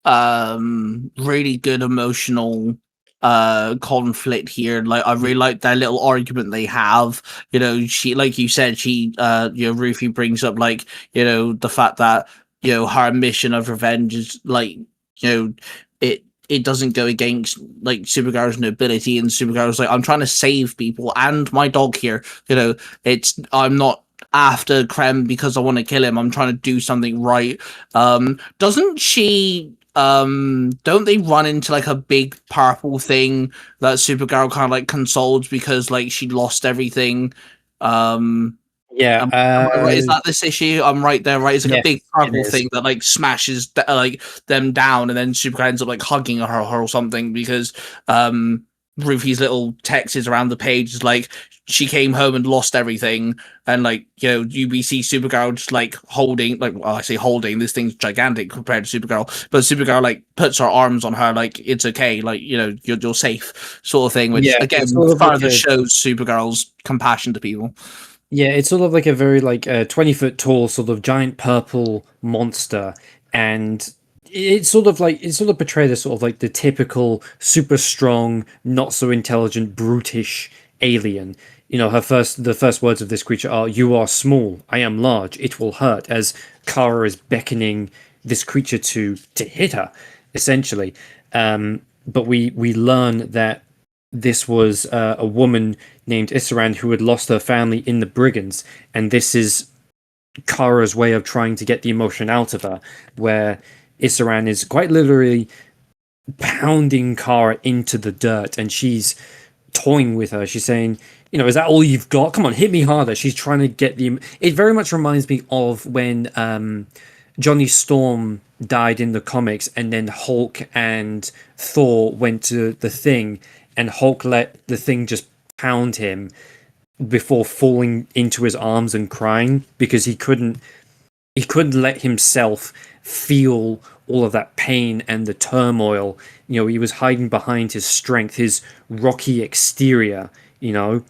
really good emotional conflict here. Like, I really like that little argument they have. You know, she, like you said, you know, Rufy brings up, like, you know, the fact that, you know, her mission of revenge is, like, you know, it doesn't go against, like, Supergirl's nobility, and Supergirl's like, I'm trying to save people and my dog here. You know, I'm not after Krem because I want to kill him. I'm trying to do something right. Doesn't she, don't they run into, like, a big purple thing that Supergirl kind of, like, consoles because, like, she lost everything? Yeah, am I right? Is that this issue? I'm right there, right? It's like, yes, a big purple thing that, like, smashes like them down, and then Supergirl ends up, like, hugging her or something, because Rufy's little text is around the page is like, she came home and lost everything, and like, you know, you see Supergirl just like holding, like, well, I say holding, this thing's gigantic compared to Supergirl, but Supergirl like puts her arms on her, like, it's okay, like, you know, you're safe, sort of thing, which Yeah, again it's sort of like further shows Supergirl's compassion to people. yeah, it's sort of like a very like 20-foot tall sort of giant purple monster, and it's sort of like it's sort of portrayed as sort of like the typical super strong, not so intelligent, brutish alien. You know, the first words of this creature are, "You are small, I am large, it will hurt," as Kara is beckoning this creature to hit her, essentially. But we learn that this was a woman named Issaran who had lost her family in the brigands, and this is Kara's way of trying to get the emotion out of her, where Issaran is quite literally pounding Kara into the dirt, and she's toying with her. She's saying, you know, is that all you've got? Come on, hit me harder. She's trying to get the... It very much reminds me of when Johnny Storm died in the comics, and then Hulk and Thor went to the Thing, and Hulk let the Thing just pound him before falling into his arms and crying because he couldn't let himself feel all of that pain and the turmoil. You know, he was hiding behind his strength, his rocky exterior, you know.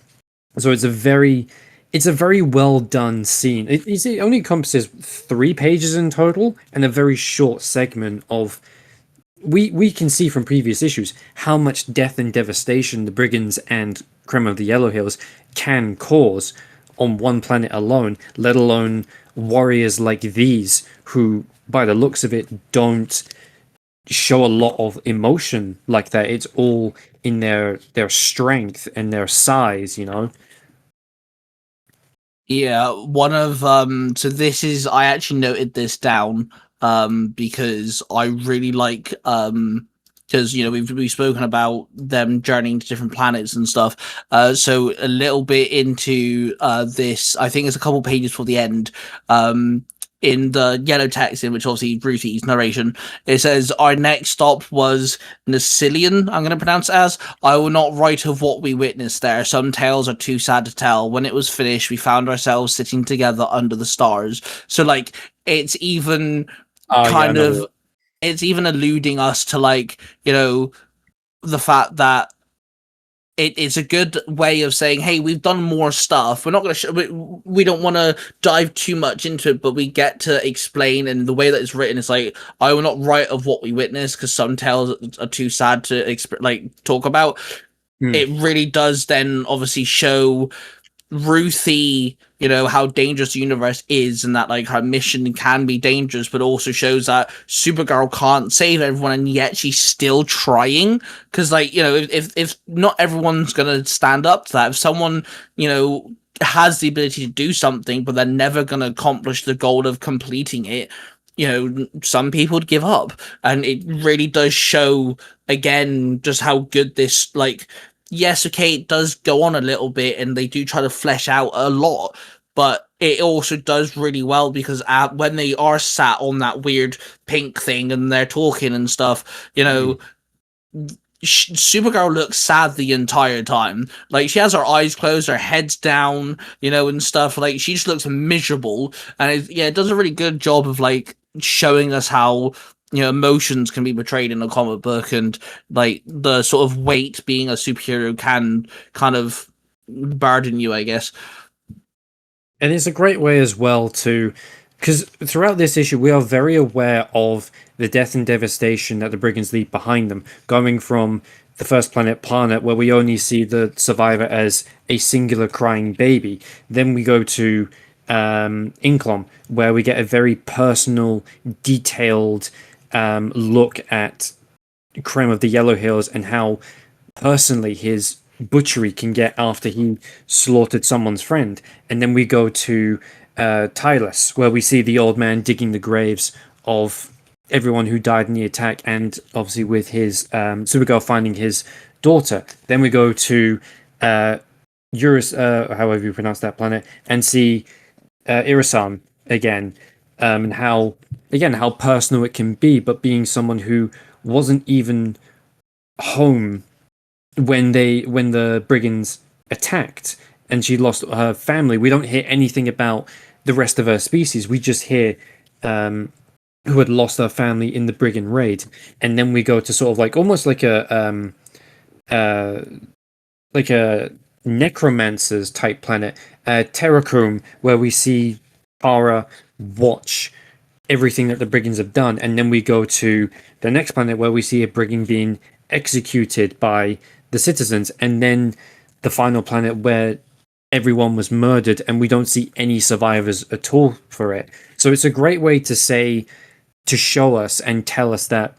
So it's a very well done scene. It only encompasses 3 pages in total and a very short segment of... We can see from previous issues how much death and devastation the Brigands and Creme of the Yellow Hills can cause on one planet alone, let alone warriors like these who, by the looks of it, don't show a lot of emotion like that. It's all in their strength and their size, you know. Yeah, one of so this is, I actually noted this down because I really like because, you know, we've spoken about them journeying to different planets and stuff. So a little bit into this, I think it's a couple pages for the end. In the yellow text, in which obviously Ruthie's narration, it says, "Our next stop was Nacilian, I'm going to pronounce it as. I will not write of what we witnessed there. Some tales are too sad to tell. When it was finished, we found ourselves sitting together under the stars." So, like, it's even kind of, it's even alluding us to, like, you know, the fact that it's a good way of saying, hey, we've done more stuff. We're not going to we don't want to dive too much into it, but we get to explain, and the way that it's written is like, I will not write of what we witnessed because some tales are too sad to talk about. It really does then obviously show Ruthie, you know, how dangerous the universe is, and that like her mission can be dangerous, but also shows that Supergirl can't save everyone, and yet she's still trying. Because, like, you know, if not everyone's gonna stand up to that, if someone, you know, has the ability to do something, but they're never gonna accomplish the goal of completing it, you know, some people would give up. And it really does show again just how good this, like, yes, okay, it does go on a little bit, and they do try to flesh out a lot, but it also does really well because when they are sat on that weird pink thing and they're talking and stuff, you know, Supergirl looks sad the entire time. Like, she has her eyes closed, her head's down, you know, and stuff. Like, she just looks miserable, and it does a really good job of like showing us how, you know, emotions can be portrayed in a comic book, and like the sort of weight being a superhero can kind of burden you, I guess. And it's a great way as well to, because throughout this issue we are very aware of the death and devastation that the Brigands leave behind them, going from the first planet where we only see the survivor as a singular crying baby. Then we go to Inklom, where we get a very personal, detailed look at Creme of the Yellow Hills and how personally his butchery can get after he slaughtered someone's friend. And then we go to Tylus, where we see the old man digging the graves of everyone who died in the attack, and obviously with his Supergirl finding his daughter. Then we go to Eurus, however you pronounce that planet, and see Irisan again, and how personal it can be, but being someone who wasn't even home when the Brigands attacked, and she lost her family. We don't hear anything about the rest of her species. We just hear who had lost her family in the brigand raid, and then we go to sort of like almost uh, like a necromancer's type planet, Terracrum, where we see Kara watch everything that the brigands have done, and then we go to the next planet where we see a brigand being executed by the citizens, and then the final planet where everyone was murdered and we don't see any survivors at all for it. So it's a great way to show us and tell us that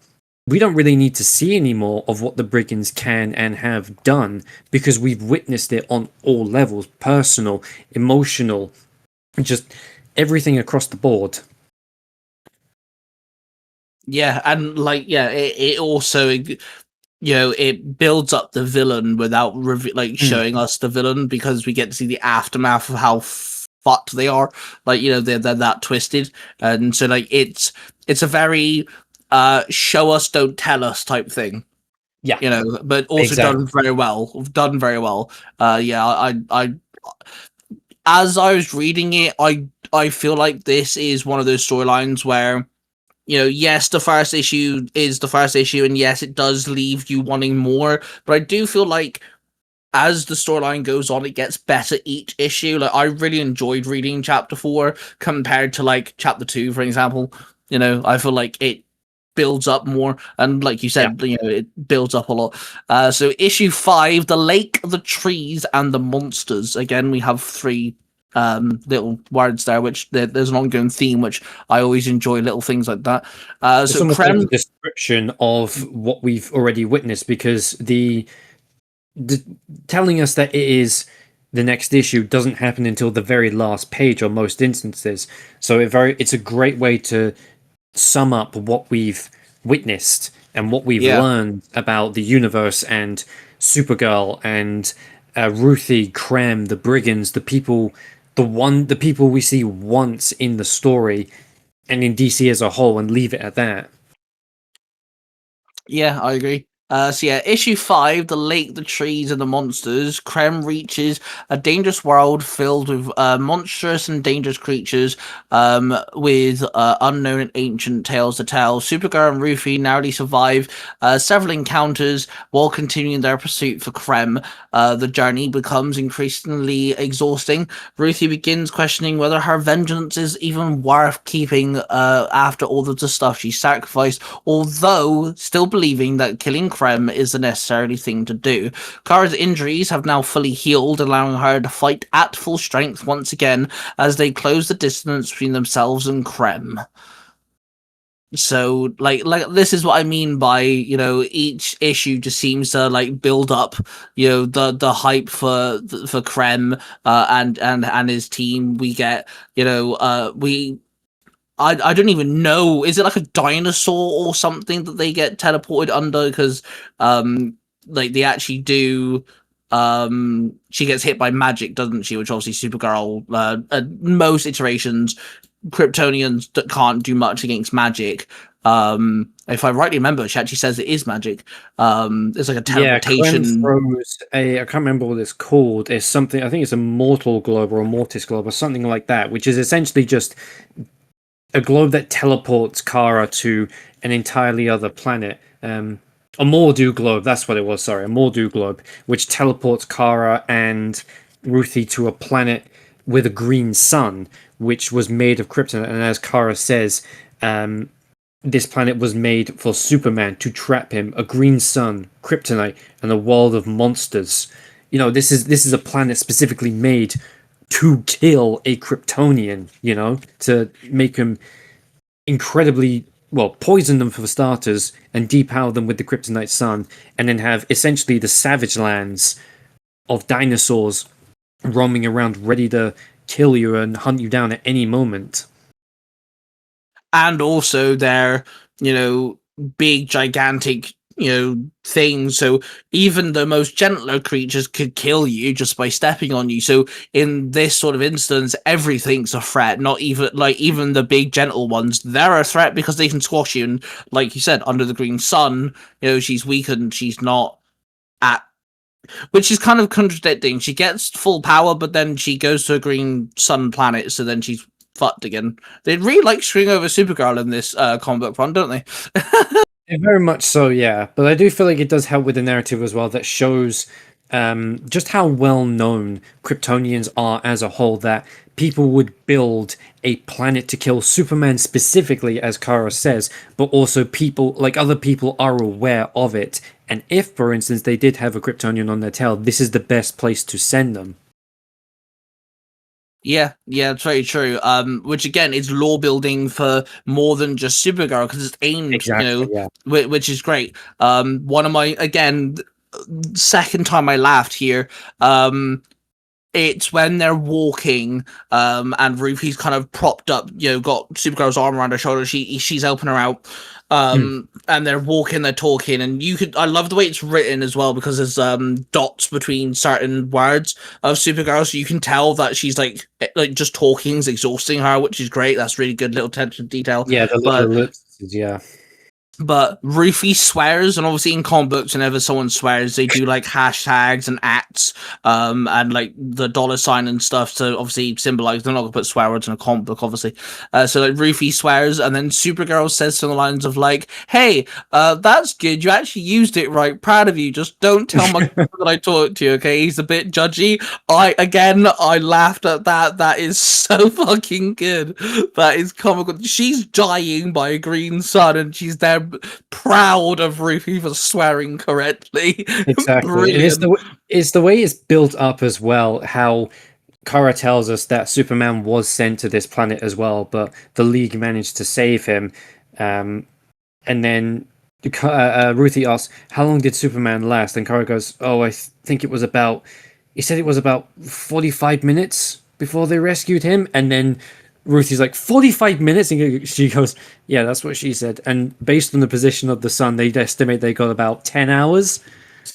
we don't really need to see any more of what the brigands can and have done, because we've witnessed it on all levels, personal, emotional, just everything across the board. Yeah, and it also, it builds up the villain without showing us the villain, because we get to see the aftermath of how fucked they are. They're that twisted, and so it's a very show us, don't tell us type thing. Yeah, but also exactly. done very well. I as I was reading it, I feel like this is one of those storylines where, yes, the first issue is the first issue, and yes, it does leave you wanting more, but I do feel like as the storyline goes on, it gets better each issue. Like, I really enjoyed reading chapter 4 compared to like chapter 2, for example. I feel like it builds up more, and like you said, it builds up a lot. So issue 5, the lake, the trees, and the monsters. Again, we have 3 little words there, which there's an ongoing theme, which I always enjoy, little things like that. It's almost like a description of what we've already witnessed, because the telling us that it is the next issue doesn't happen until the very last page on most instances. So it's a great way to sum up what we've witnessed and what we've learned about the universe and Supergirl and Ruthie, Krem, the brigands, the people we see once in the story and in DC as a whole, and leave it at that. Yeah, I agree. Issue 5, the lake, the trees, and the monsters. Krem reaches a dangerous world filled with monstrous and dangerous creatures, with unknown and ancient tales to tell. Supergirl and Ruthie narrowly survive several encounters while continuing their pursuit for Krem. The journey becomes increasingly exhausting. Ruthie begins questioning whether her vengeance is even worth keeping after all of the stuff she sacrificed, although still believing that killing Krem is the necessary thing to do. Kara's injuries have now fully healed, allowing her to fight at full strength once again as they close the distance between themselves and Krem. So, like this is what I mean by, each issue just seems to build up, the hype for Krem and his team. We get, I don't even know. Is it like a dinosaur or something that they get teleported under? Because they actually do. She gets hit by magic, doesn't she? Which obviously Supergirl. Most iterations, Kryptonians that can't do much against magic. If I rightly remember, she actually says it is magic. It's like a teleportation. Clem throws I can't remember what it's called. It's something. I think it's a mortal globe or a mortis globe or something like that, which is essentially just a globe that teleports Kara to an entirely other planet. A Mordu globe, that's what it was, sorry. A Mordu globe, which teleports Kara and Ruthie to a planet with a green sun, which was made of kryptonite. And as Kara says, this planet was made for Superman to trap him. A green sun, kryptonite, and a world of monsters. This is a planet specifically made to kill a Kryptonian, to make him incredibly, poison them for starters and depower them with the kryptonite sun, and then have essentially the savage lands of dinosaurs roaming around ready to kill you and hunt you down at any moment. And also their, big, gigantic, things. So even the most gentler creatures could kill you just by stepping on you. So in this sort of instance, everything's a threat. Not even the big gentle ones. They're a threat because they can squash you. And like you said, under the green sun, she's weakened. She's not at which is kind of contradicting. She gets full power, but then she goes to a green sun planet, so then she's fucked again. They really like screwing over Supergirl in this comic book run, don't they? Very much so, yeah. But I do feel like it does help with the narrative as well, that shows just how well known Kryptonians are as a whole, that people would build a planet to kill Superman specifically, as Kara says, but also people, like other people, are aware of it. And if, for instance, they did have a Kryptonian on their tail, this is the best place to send them. Yeah, it's very true. Which again is lore building for more than just Supergirl, because it's aimed, Exactly, yeah. which is great. One of my, again, second time I laughed here. It's when they're walking, and Ruthie's kind of propped up, got Supergirl's arm around her shoulder. She's helping her out, and they're walking, they're talking, and I love the way it's written as well, because there's dots between certain words of Supergirl, so you can tell that she's like just talking is exhausting her, which is great. That's really good little attention to detail. Yeah, the little ellipses, yeah. But Rufy swears, and obviously in comic books, whenever someone swears, they do like hashtags and ats, and like the $sign and stuff to obviously symbolize. They're not gonna put swear words in a comic book, obviously. So like Rufy swears, and then Supergirl says to the lines of like, "Hey, that's good. You actually used it right. Proud of you. Just don't tell my that I talked to you. Okay, he's a bit judgy." I laughed at that. That is so fucking good. That is comical. She's dying by a green sun, and she's there proud of Rufy for swearing correctly. Exactly. And it's the way it's built up as well, how Kara tells us that Superman was sent to this planet as well, but the League managed to save him. And then Ruthie asks, how long did Superman last? And Kara goes, oh, I think it was about 45 minutes before they rescued him. And then Ruthie's like, 45 minutes? And she goes, yeah, that's what she said. And based on the position of the sun, they estimate they got about 10 hours.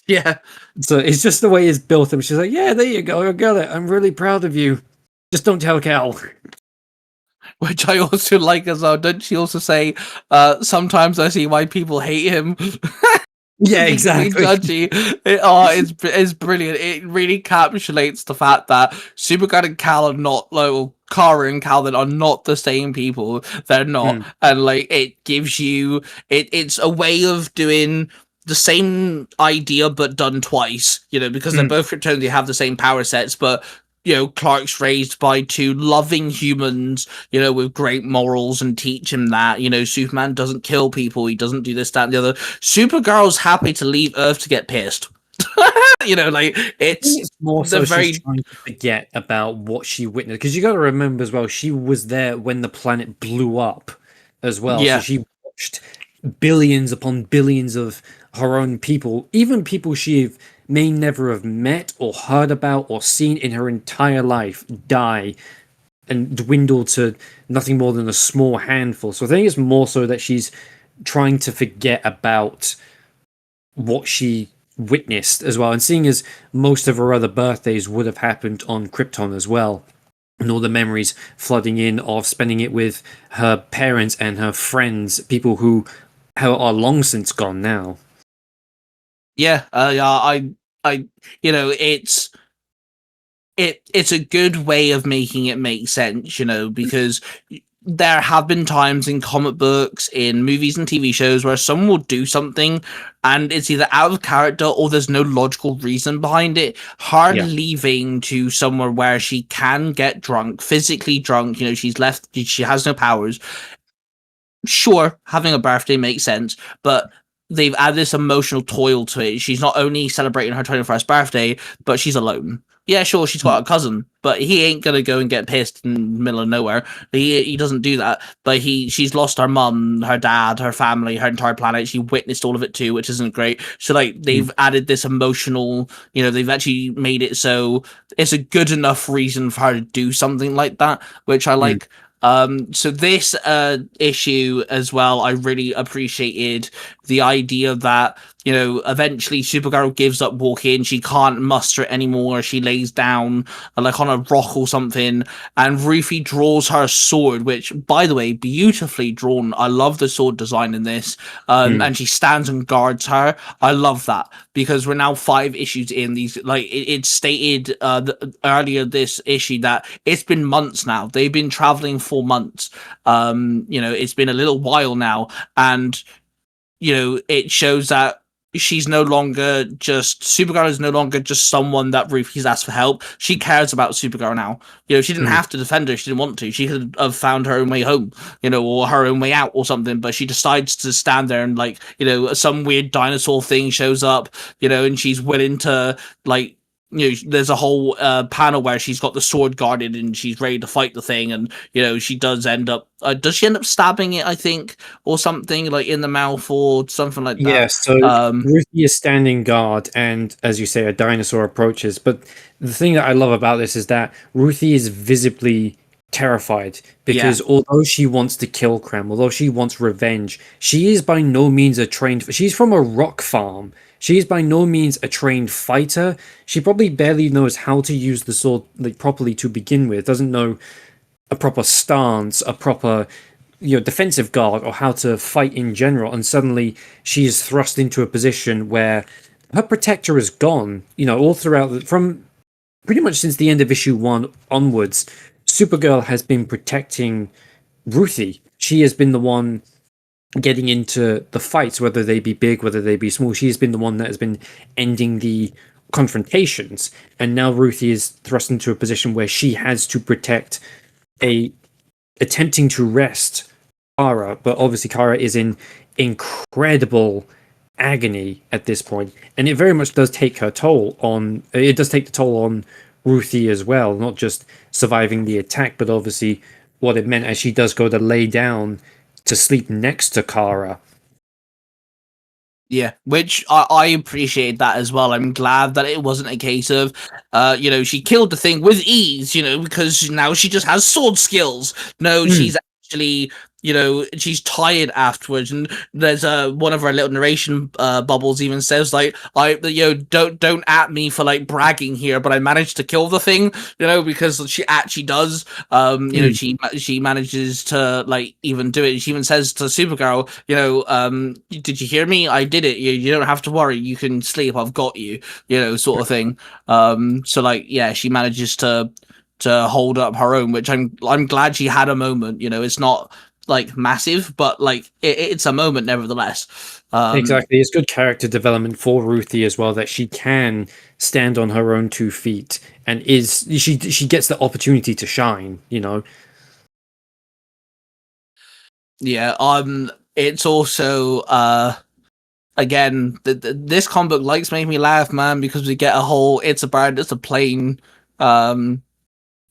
Yeah. So it's just the way it's built up. She's like, yeah, there you go. I got it. I'm really proud of you. Just don't tell Cal. Which I also like as well. Doesn't she also say, sometimes I see why people hate him? Yeah, exactly. Judgy. It's brilliant. It really encapsulates the fact that Supergirl and Cal are not, like, Kara and Calvin are not the same people. They're not. And like it gives you it's a way of doing the same idea but done twice, because they're both Kryptonians, they have the same power sets, but Clark's raised by two loving humans, with great morals, and teach him that, Superman doesn't kill people, he doesn't do this, that, and the other. Supergirl's happy to leave Earth to get pissed. Like it's more so she's trying to forget about what she witnessed, because you got to remember as well, she was there when the planet blew up as well. So she watched billions upon billions of her own people, even people she may never have met or heard about or seen in her entire life, die and dwindle to nothing more than a small handful. So I think it's more so that she's trying to forget about what she witnessed as well, and seeing as most of her other birthdays would have happened on Krypton as well, and all the memories flooding in of spending it with her parents and her friends, people who are long since gone now. It's a good way of making it make sense, because there have been times in comic books, in movies and TV shows, where someone will do something and it's either out of character or there's no logical reason behind it. Her leaving to somewhere where she can get drunk, physically drunk, she's left, she has no powers. Sure, having a birthday makes sense, but they've added this emotional toil to it. She's not only celebrating her 21st birthday, but she's alone. Yeah, sure, she's got a cousin, but he ain't gonna go and get pissed in the middle of nowhere. He doesn't do that. But she's lost her mum, her dad, her family, her entire planet. She witnessed all of it too, which isn't great. So like they've added this emotional, they've actually made it so it's a good enough reason for her to do something like that, which I like. So this issue as well, I really appreciated the idea that, you know, eventually Supergirl gives up walking, she can't muster it anymore, she lays down like on a rock or something, and Ruthie draws her sword, which, by the way, beautifully drawn. I love the sword design in this. And she stands and guards her. I love that, because we're now 5 issues in. These, like, it's stated earlier this issue that it's been months now. They've been traveling for months. You know, it's been a little while now, and you know, it shows that she's no longer just Supergirl is no longer just someone that Ruthie's asked for help. She cares about Supergirl now. You know, she didn't have to defend her. She didn't want to. She could have found her own way home, you know, or her own way out or something. But she decides to stand there and, like, you know, some weird dinosaur thing shows up, you know, and she's willing to, like, you know, there's a whole panel where she's got the sword guarded and she's ready to fight the thing, and you know, she does end up does she end up stabbing it, I think, or something, like in the mouth or something like that? Yeah, so Ruthie is standing guard, and as you say, a dinosaur approaches. But the thing that I love about this is that Ruthie is visibly terrified, because although she wants to kill Krem, although she wants revenge, she is by no means a trained. She's from a rock farm. She is by no means a trained fighter. She probably barely knows how to use the sword, like, properly to begin with. Doesn't know a proper stance, a proper, you know, defensive guard, or how to fight in general. And suddenly she is thrust into a position where her protector is gone. You know, all throughout from pretty much since the end of issue 1 onwards, Supergirl has been protecting Ruthie. She has been the one getting into the fights, whether they be big, whether they be small. She has been the one that has been ending the confrontations, and now Ruthie is thrust into a position where she has to protect attempting to rest Kara, but obviously Kara is in incredible agony at this point, and it very much does take the toll on Ruthie as well, not just surviving the attack, but obviously what it meant as she does go to lay down to sleep next to Kara. Yeah, which I appreciate that as well. I'm glad that it wasn't a case of, you know, she killed the thing with ease, you know, because now she just has sword skills. No, she's actually, you know, she's tired afterwards, and there's one of her little narration bubbles even says, like, you know, don't at me for, like, bragging here, but I managed to kill the thing, you know, because she actually does. You know, she manages to, like, even do it. She even says to Supergirl, you know, did you hear me? I did it. You don't have to worry. You can sleep. I've got you. You know, sort of thing. So, like, yeah, she manages to hold up her own, which I'm glad she had a moment. You know, it's not, like, massive, but, like, it's a moment nevertheless. Exactly, it's good character development for Ruthie as well, that she can stand on her own 2 feet, and she gets the opportunity to shine, you know. Yeah, it's also again, this comic book likes making me laugh, man, because we get a whole "it's a bird, it's a plane"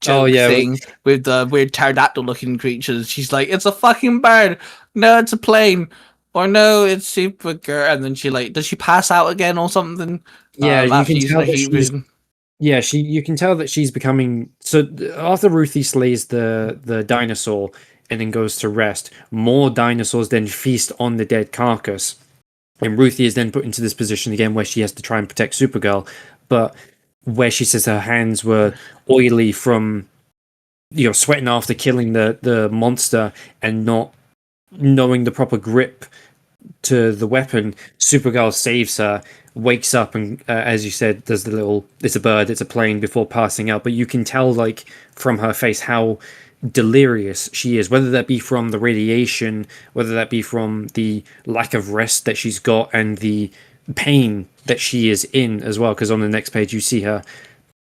joke thing with the weird pterodactyl looking creatures. She's like, "It's a fucking bird. No, it's a plane." Or no, it's Supergirl. And then she, like, does she pass out again or something? Yeah, you can tell that you can tell that she's becoming, so after Ruthie slays the dinosaur and then goes to rest, more dinosaurs then feast on the dead carcass. And Ruthie is then put into this position again where she has to try and protect Supergirl, but where she says her hands were oily from, you know, sweating after killing the monster and not knowing the proper grip to the weapon. Supergirl saves her, wakes up, and as you said, does the little "it's a bird, it's a plane" before passing out. But you can tell, like, from her face how delirious she is, whether that be from the radiation, whether that be from the lack of rest that she's got, and the pain that she is in as well. Because on the next page you see her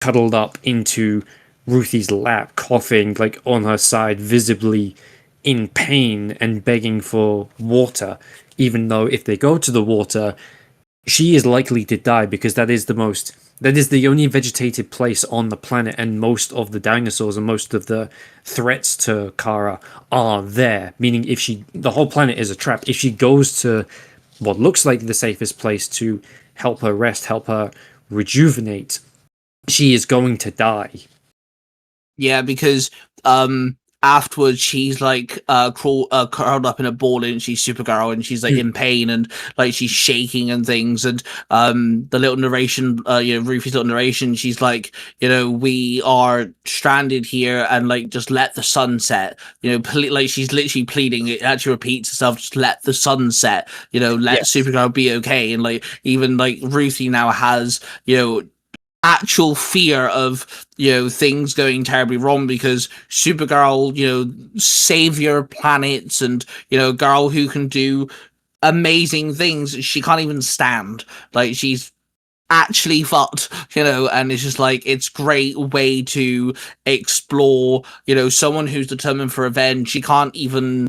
cuddled up into Ruthie's lap, coughing, like, on her side, visibly in pain and begging for water, even though if they go to the water, she is likely to die, because that is the only vegetated place on the planet, and most of the dinosaurs and most of the threats to Kara are there, meaning the whole planet is a trap. If she goes to what looks like the safest place to help her rest, help her rejuvenate, she is going to die. Yeah, because afterwards she's like curled up in a ball and she's Supergirl and she's like in pain and like she's shaking and things, and the little narration, Rufy's little narration, she's like, we are stranded here and like just let the sun set, like she's literally pleading, it actually repeats itself, just let the sun set, let Supergirl be okay. And like even like Ruthie now has actual fear of things going terribly wrong because Supergirl, savior planets, and girl who can do amazing things, she can't even stand, like she's actually fucked, and it's just like, it's great way to explore someone who's determined for revenge. She can't even,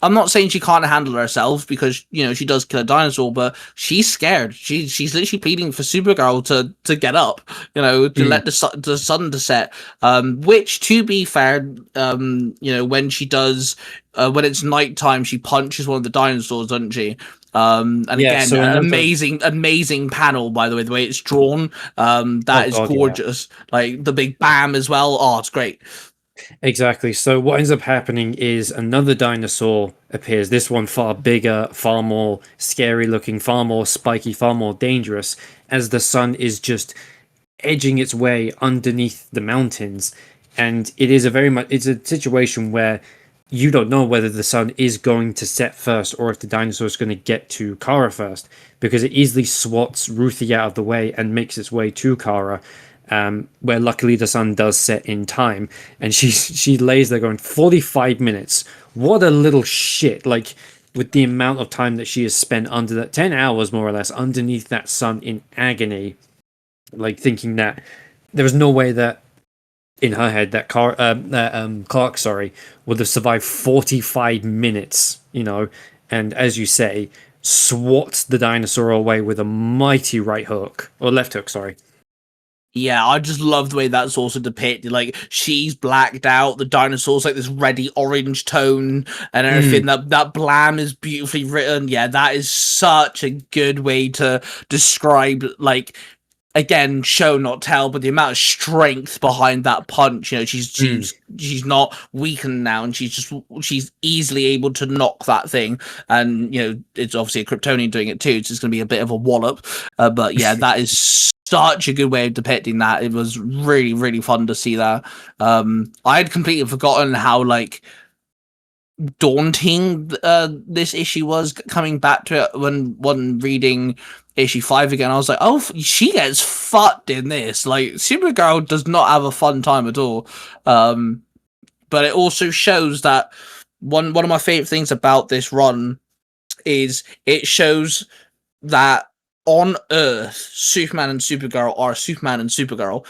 I'm not saying she can't handle herself because she does kill a dinosaur, but she's scared. She's literally pleading for Supergirl to get up, to let the sun to set. Which, to be fair, when she does, when it's nighttime, she punches one of the dinosaurs, doesn't she? Again, so amazing panel, by the way it's drawn. That is gorgeous. Yeah. Like the big bam as well. Oh, it's great. Exactly. So what ends up happening is another dinosaur appears. This one far bigger, far more scary looking, far more spiky, far more dangerous, as the sun is just edging its way underneath the mountains. And it is it's a situation where you don't know whether the sun is going to set first or if the dinosaur is going to get to Kara first, because it easily swats Ruthie out of the way and makes its way to Kara. Where luckily the sun does set in time, and she lays there going 45 minutes. What a little shit! Like, with the amount of time that she has spent under that 10 hours more or less underneath that sun in agony, like thinking that there was no way that in her head that Clark would have survived 45 minutes, and as you say, swats the dinosaur away with a mighty right hook or left hook, sorry. Yeah, I just love the way that's also depicted. Like, she's blacked out, the dinosaur's like this reddy orange tone and everything. That blam is beautifully written. Yeah, that is such a good way to describe, like, again, show not tell, but the amount of strength behind that punch. She's not weakened now, and she's easily able to knock that thing. And it's obviously a Kryptonian doing it too, so it's going to be a bit of a wallop. But yeah, that is such a good way of depicting that. It was really, really fun to see that. I had completely forgotten how like daunting this issue was coming back to it when reading issue 5 again. I was like, oh, she gets fucked in this. Like, Supergirl does not have a fun time at all. But it also shows that one of my favorite things about this run is it shows that on Earth, Superman and Supergirl are Superman and Supergirl.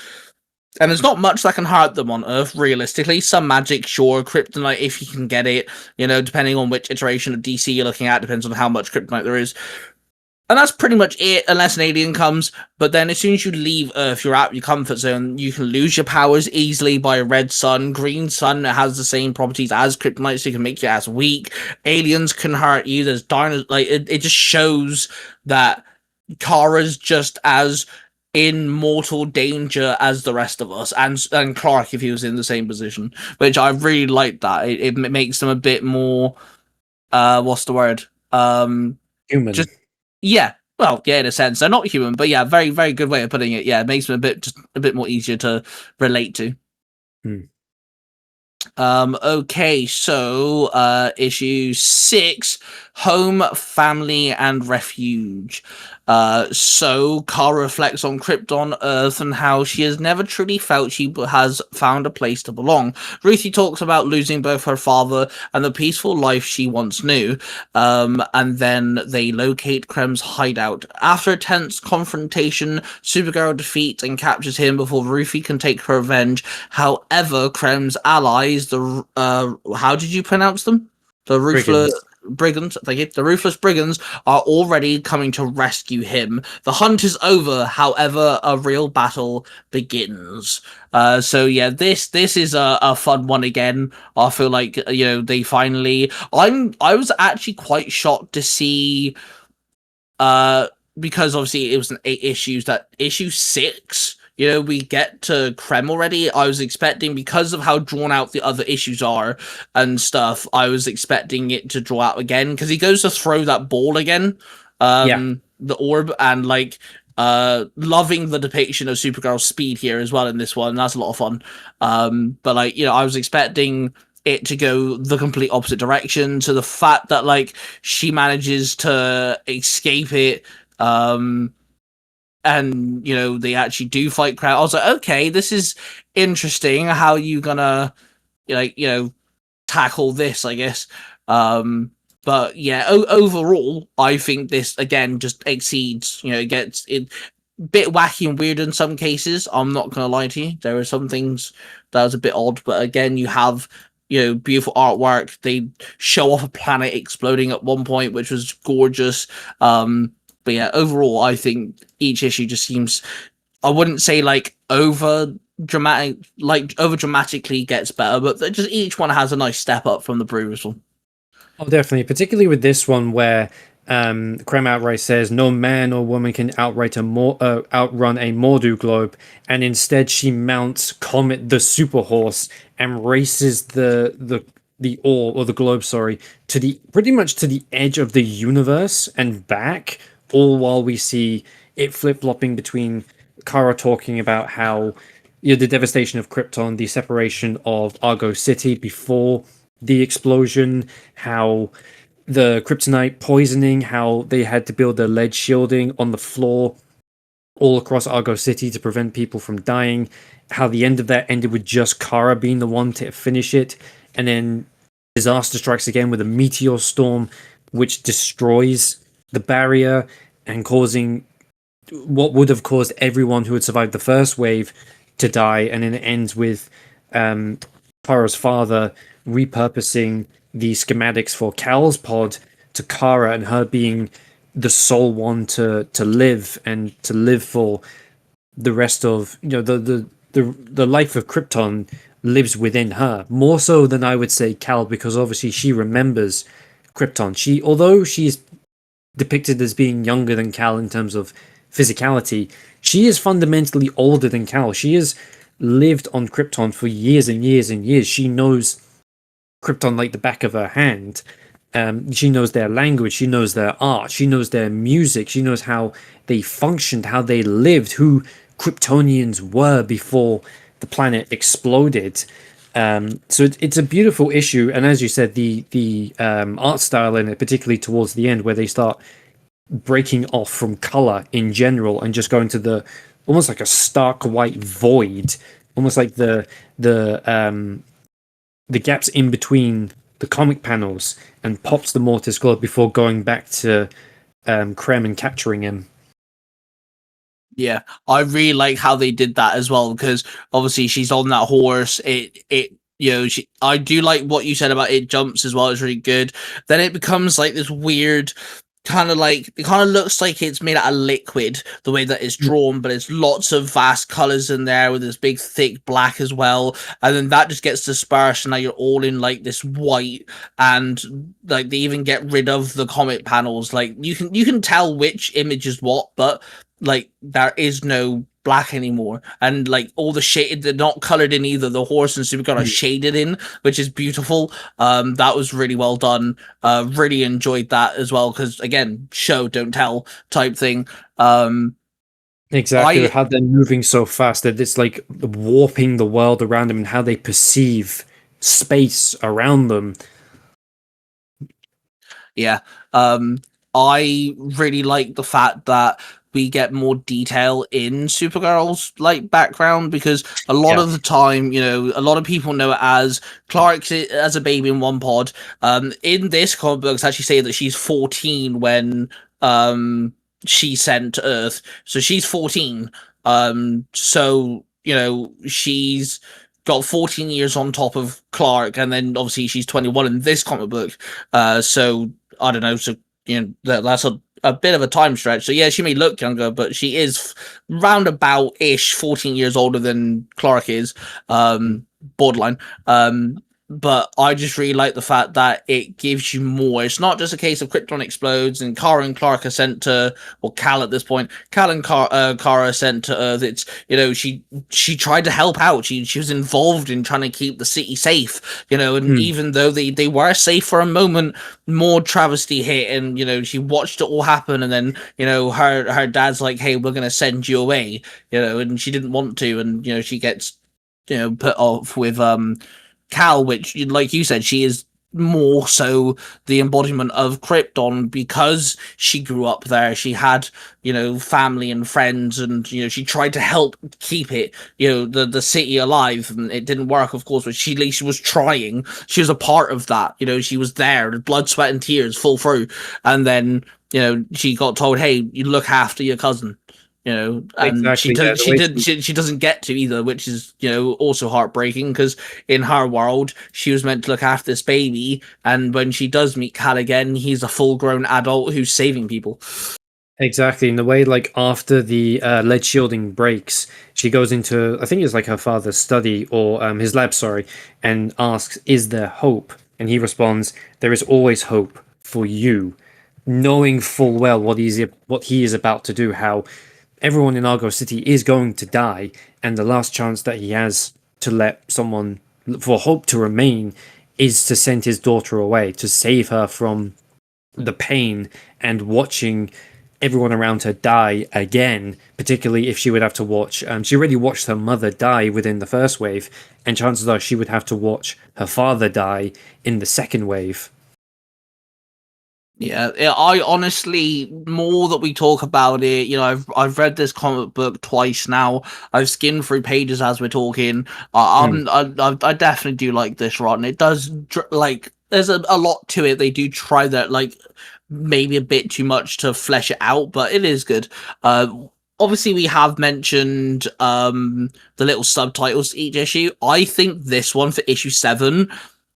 And there's not much that can hurt them on Earth, realistically. Some magic, sure, kryptonite, if you can get it, depending on which iteration of DC you're looking at, depends on how much kryptonite there is. And that's pretty much it, unless an alien comes. But then as soon as you leave Earth, you're out of your comfort zone. You can lose your powers easily by a red sun. Green sun has the same properties as kryptonite, so you can make your ass weak. Aliens can hurt you. There's it just shows that Kara's just as in mortal danger as the rest of us, and Clark if he was in the same position, which I really like. That it makes them a bit more what's the word, human. Just yeah, well, yeah, in a sense they're not human, but yeah, very, very good way of putting it. Yeah, it makes them a bit more easier to relate to. Okay, so issue 6, Home, Family, and Refuge. So Kara reflects on Krypton, Earth, and how she has never truly felt she has found a place to belong. Ruthie talks about losing both her father and the peaceful life she once knew. And then they locate Krem's hideout. After a tense confrontation, Supergirl defeats and captures him before Ruthie can take her revenge. However, Krem's allies, the how did you pronounce them? The Ruthless Brigands. The Ruthless Brigands are already coming to rescue him. The hunt is over. However, a real battle begins. So yeah, this is a fun one again. I feel like they finally. I was actually quite shocked to see, because obviously it was an 8 issues, that issue 6. we get to Krem already. I was expecting, because of how drawn out the other issues are and stuff, I was expecting it to draw out again, because he goes to throw that ball again, the orb, and like loving the depiction of Supergirl's speed here as well in this one. That's a lot of fun. But like, I was expecting it to go the complete opposite direction, to the fact that like she manages to escape it, and they actually do fight Crowd. I was like, okay, this is interesting. How you gonna tackle this, I guess. But yeah, overall, I think this again just exceeds. It gets it bit wacky and weird in some cases. I'm not gonna lie to you. There are some things that was a bit odd, but again, you have beautiful artwork. They show off a planet exploding at one point, which was gorgeous. But yeah, overall, I think each issue just seems, I wouldn't say like over dramatically gets better, but just each one has a nice step up from the previous one. Oh, definitely, particularly with this one where Krem outright says no man or woman can outrun a Mordu globe, and instead she mounts Comet the super horse and races the orb, or the globe, sorry, to the pretty much to the edge of the universe and back, all while we see it flip-flopping between Kara talking about how the devastation of Krypton, the separation of Argo City before the explosion, how the kryptonite poisoning, how they had to build the lead shielding on the floor all across Argo City to prevent people from dying, how the end of that ended with just Kara being the one to finish it, and then disaster strikes again with a meteor storm which destroys the barrier and causing what would have caused everyone who had survived the first wave to die, and then it ends with Kara's father repurposing the schematics for Cal's pod to Kara, and her being the sole one to live, and to live for the rest of the life of Krypton lives within her, more so than I would say Cal, because obviously she remembers Krypton. Although she's depicted as being younger than Cal in terms of physicality, she is fundamentally older than Cal. She has lived on Krypton for years and years and years. She knows Krypton like the back of her hand. She knows their language, she knows their art, she knows their music, she knows how they functioned, how they lived, who Kryptonians were before the planet exploded. So it's a beautiful issue, and as you said, the art style in it, particularly towards the end, where they start breaking off from color in general and just going to the almost like a stark white void, almost like the gaps in between the comic panels, and pops the Mortis globe before going back to Krem and capturing him. Yeah, I really like how they did that as well, because obviously she's on that horse. I do like what you said about it jumps as well. It's really good. Then it becomes like this weird kind of like, it kind of looks like it's made out of liquid the way that it's drawn, but it's lots of vast colors in there with this big thick black as well, and then that just gets dispersed, and now you're all in like this white, and like they even get rid of the comic panels. Like you can tell which image is what, but like there is no black anymore, and like all the shade, they're not colored in either. The horse and Supergirl are shaded in, which is beautiful. That was really well done. Really enjoyed that as well, because again, show don't tell type thing. Exactly, how they're moving so fast that it's like warping the world around them, and how they perceive space around them. Yeah, I really like the fact that we get more detail in Supergirl's like background, because a lot of the time, a lot of people know it as Clark as a baby in one pod. In this comic book, it's actually say that she's 14 when she's sent to Earth, so she's 14. So she's got 14 years on top of Clark, and then obviously she's 21 in this comic book. So I don't know. So that's a bit of a time stretch. So yeah, she may look younger, but she is roundabout-ish 14 years older than Clark is. Borderline. but I just really like the fact that it gives you more. It's not just a case of Krypton explodes and Kara and Clark are sent to, or Cal at this point, Cal and Kara are sent to Earth. It's, she tried to help out. She was involved in trying to keep the city safe, and even though they were safe for a moment, more travesty hit, and she watched it all happen, and then her dad's like, hey, we're gonna send you away, and she didn't want to, and she gets put off with Cal, which, like you said, she is more so the embodiment of Krypton because she grew up there. She had, family and friends, and she tried to help keep it, the city alive, and it didn't work, of course. But she at least was trying. She was a part of that. She was there, blood, sweat, and tears, full through. And then she got told, "Hey, you look after your cousin." And Exactly, yeah, she doesn't get to either, which is also heartbreaking because in her world she was meant to look after this baby, and when she does meet Cal again, he's a full-grown adult who's saving people. Exactly. In the way, like, after the lead shielding breaks, she goes into, I think it's like her father's study or his lab, sorry, and asks, "Is there hope?" And he responds, "There is always hope for you," knowing full well what he is about to do, how everyone in Argo City is going to die, and the last chance that he has to let someone, for hope to remain, is to send his daughter away, to save her from the pain and watching everyone around her die again, particularly if she would have to watch. She already watched her mother die within the first wave, and chances are she would have to watch her father die in the second wave. Yeah, I honestly, more that we talk about it, I've read this comic book twice now. I've skimmed through pages as we're talking. I definitely do like this, Rod, and it does like there's a lot to it. They do try that, like maybe a bit too much to flesh it out, but it is good. Obviously we have mentioned the little subtitles to each issue. I think this one for issue 7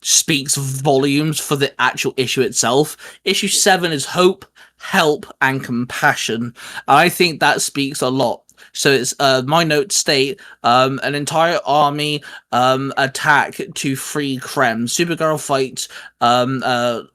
speaks volumes for the actual issue itself. Issue 7 is hope, help, and compassion. I think that speaks a lot. So it's my notes state an entire army attack to free Krem. Supergirl fights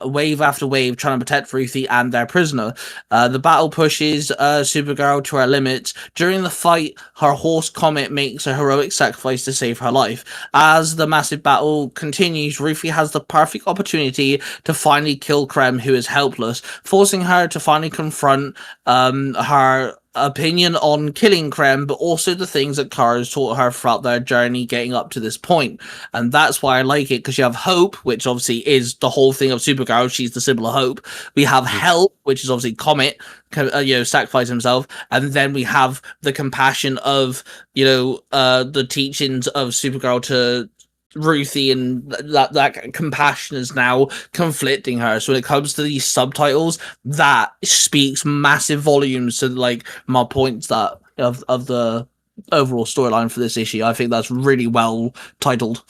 wave after wave trying to protect Ruthie and their prisoner. The battle pushes Supergirl to her limits. During the fight, her horse Comet makes a heroic sacrifice to save her life. As the massive battle continues, Ruthie has the perfect opportunity to finally kill Krem, who is helpless, forcing her to finally confront her opinion on killing Krem, but also the things that Kara has taught her throughout their journey getting up to this point. And that's why I like it, because you have hope, which obviously is the whole thing of Supergirl. She's the symbol of hope. We have help, which is obviously Comet, sacrifice himself. And then we have the compassion of, the teachings of Supergirl to Ruthie, and that compassion is now conflicting her. So when it comes to these subtitles, that speaks massive volumes to like my points that of the overall storyline for this issue. I think that's really well titled.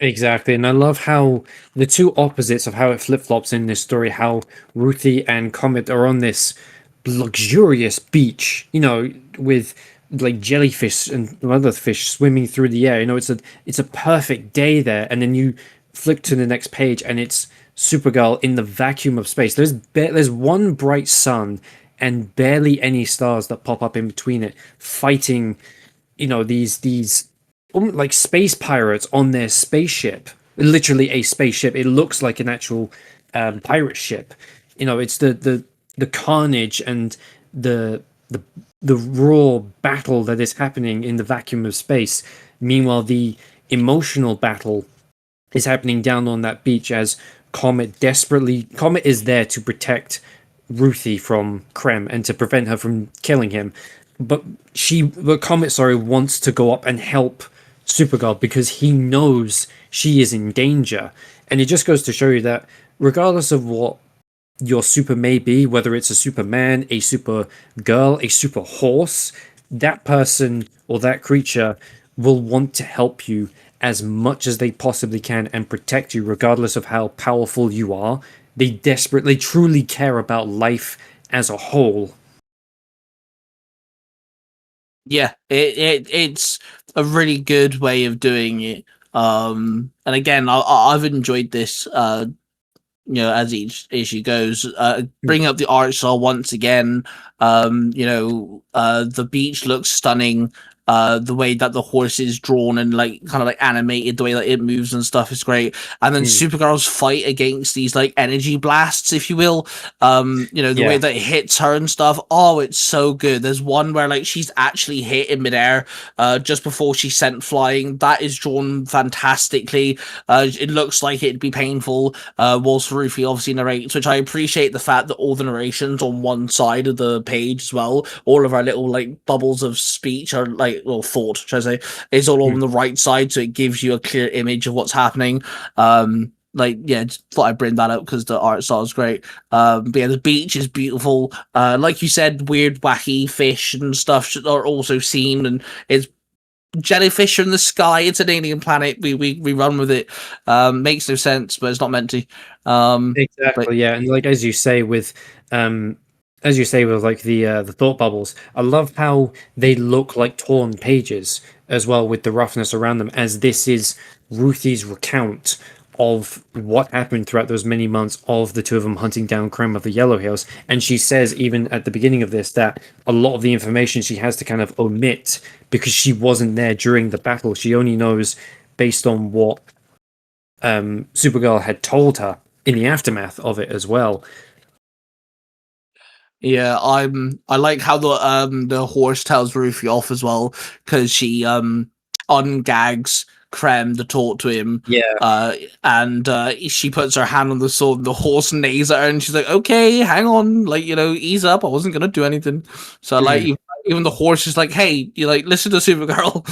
Exactly, and I love how the two opposites of how it flip-flops in this story, how Ruthie and Comet are on this luxurious beach, with like jellyfish and other fish swimming through the air. It's a perfect day there, and then you flick to the next page and it's Supergirl in the vacuum of space. There's one bright sun and barely any stars that pop up in between it, fighting these like space pirates on their spaceship. Literally a spaceship. It looks like an actual pirate ship. It's the carnage and the raw battle that is happening in the vacuum of space. Meanwhile, the emotional battle is happening down on that beach as Comet is there to protect Ruthie from Krem and to prevent her from killing him. But Comet, wants to go up and help Supergirl because he knows she is in danger. And it just goes to show you that regardless of what your super may be, whether it's a Superman, a super girl, a super horse, that person or that creature will want to help you as much as they possibly can and protect you regardless of how powerful you are. They truly care about life as a whole. Yeah, it's a really good way of doing it. And again, I've enjoyed this. As each issue goes, bring up the art style once again. The beach looks stunning. The way that the horse is drawn and like kind of like animated, the way that it moves and stuff is great. And then Supergirl's fight against these like energy blasts, if you will. The way that it hits her and stuff. Oh, it's so good. There's one where like she's actually hit in midair, just before she's sent flying. That is drawn fantastically. It looks like it'd be painful. Whilst Rufy obviously narrates, which I appreciate the fact that all the narrations on one side of the page as well. All of our little like bubbles of speech are like, or thought, should I say, is all on the right side, so it gives you a clear image of what's happening. Just thought I'd bring that up because the art style is great. But yeah, the beach is beautiful. Like you said, weird, wacky fish and stuff are also seen, and it's jellyfish in the sky. It's an alien planet. We run with it. Makes no sense, but it's not meant to. Exactly, yeah, and like as you say with like the thought bubbles, I love how they look like torn pages as well with the roughness around them, as this is Ruthie's recount of what happened throughout those many months of the two of them hunting down Krem of the Yellow Hills. And she says even at the beginning of this that a lot of the information she has to kind of omit because she wasn't there during the battle. She only knows based on what Supergirl had told her in the aftermath of it as well. Yeah, I like how the horse tells Rufy off as well, because she ungags Krem to talk to him. Yeah. And she puts her hand on the sword, and the horse neighs at her, and she's like, "Okay, hang on, like, ease up. I wasn't gonna do anything." So like, even the horse is like, "Hey, you like listen to Supergirl."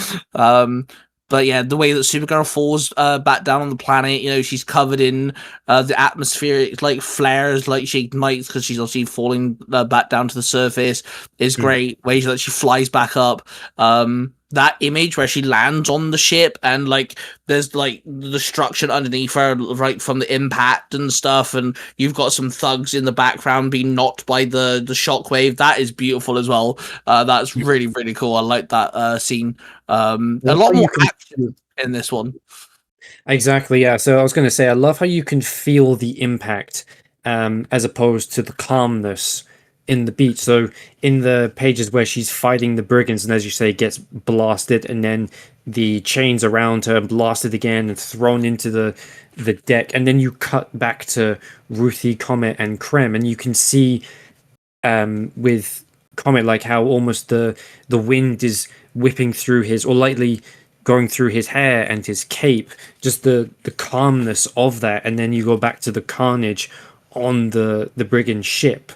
But yeah, the way that Supergirl falls back down on the planet, she's covered in the atmospheric like flares, like she ignites because she's obviously falling back down to the surface, is great. Ways that she flies back up. That image where she lands on the ship and like there's like the destruction underneath her, right, from the impact and stuff, and you've got some thugs in the background being knocked by the shockwave. That is beautiful as well. That's really, really cool. I like that scene. A lot more action in this one. Exactly, yeah. So I was going to say, I love how you can feel the impact as opposed to the calmness in the beach. So in the pages where she's fighting the brigands, and as you say, gets blasted, and then the chains around her blasted again and thrown into the deck, and then you cut back to Ruthie, Comet, and Krem, and you can see with Comet like how almost the wind is whipping through his, or lightly going through his hair and his cape, just the calmness of that. And then you go back to the carnage on the brigand ship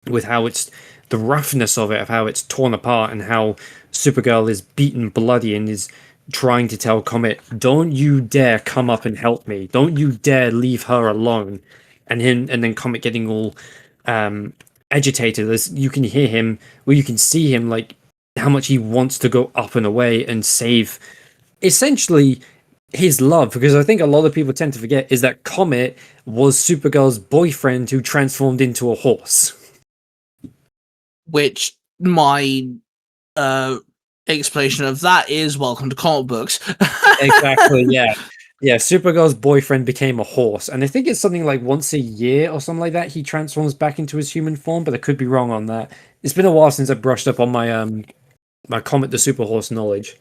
with how it's the roughness of it, of how it's torn apart, and how Supergirl is beaten bloody and is trying to tell Comet, don't you dare come up and help me, don't you dare leave her alone. And then Comet getting all agitated, as you can hear him, well, you can see him like how much he wants to go up and away and save essentially his love, because I think a lot of people tend to forget is that Comet was Supergirl's boyfriend who transformed into a horse. Which my explanation of that is welcome to comic books. Exactly, yeah. Yeah, Supergirl's boyfriend became a horse, and I think it's something like once a year or something like that he transforms back into his human form, but I could be wrong on that. It's been a while since I brushed up on my my Comet the Super Horse knowledge.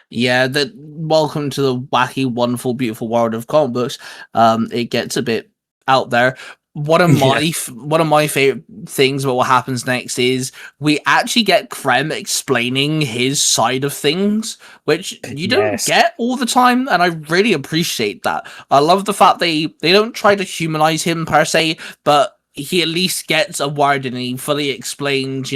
Yeah, that welcome to the wacky, wonderful, beautiful world of comic books. It gets a bit out there. One of my favorite things about what happens next is we actually get Krem explaining his side of things, which you don't get all the time, and I really appreciate that. I love the fact they don't try to humanize him per se, but he at least gets a word and he fully explains,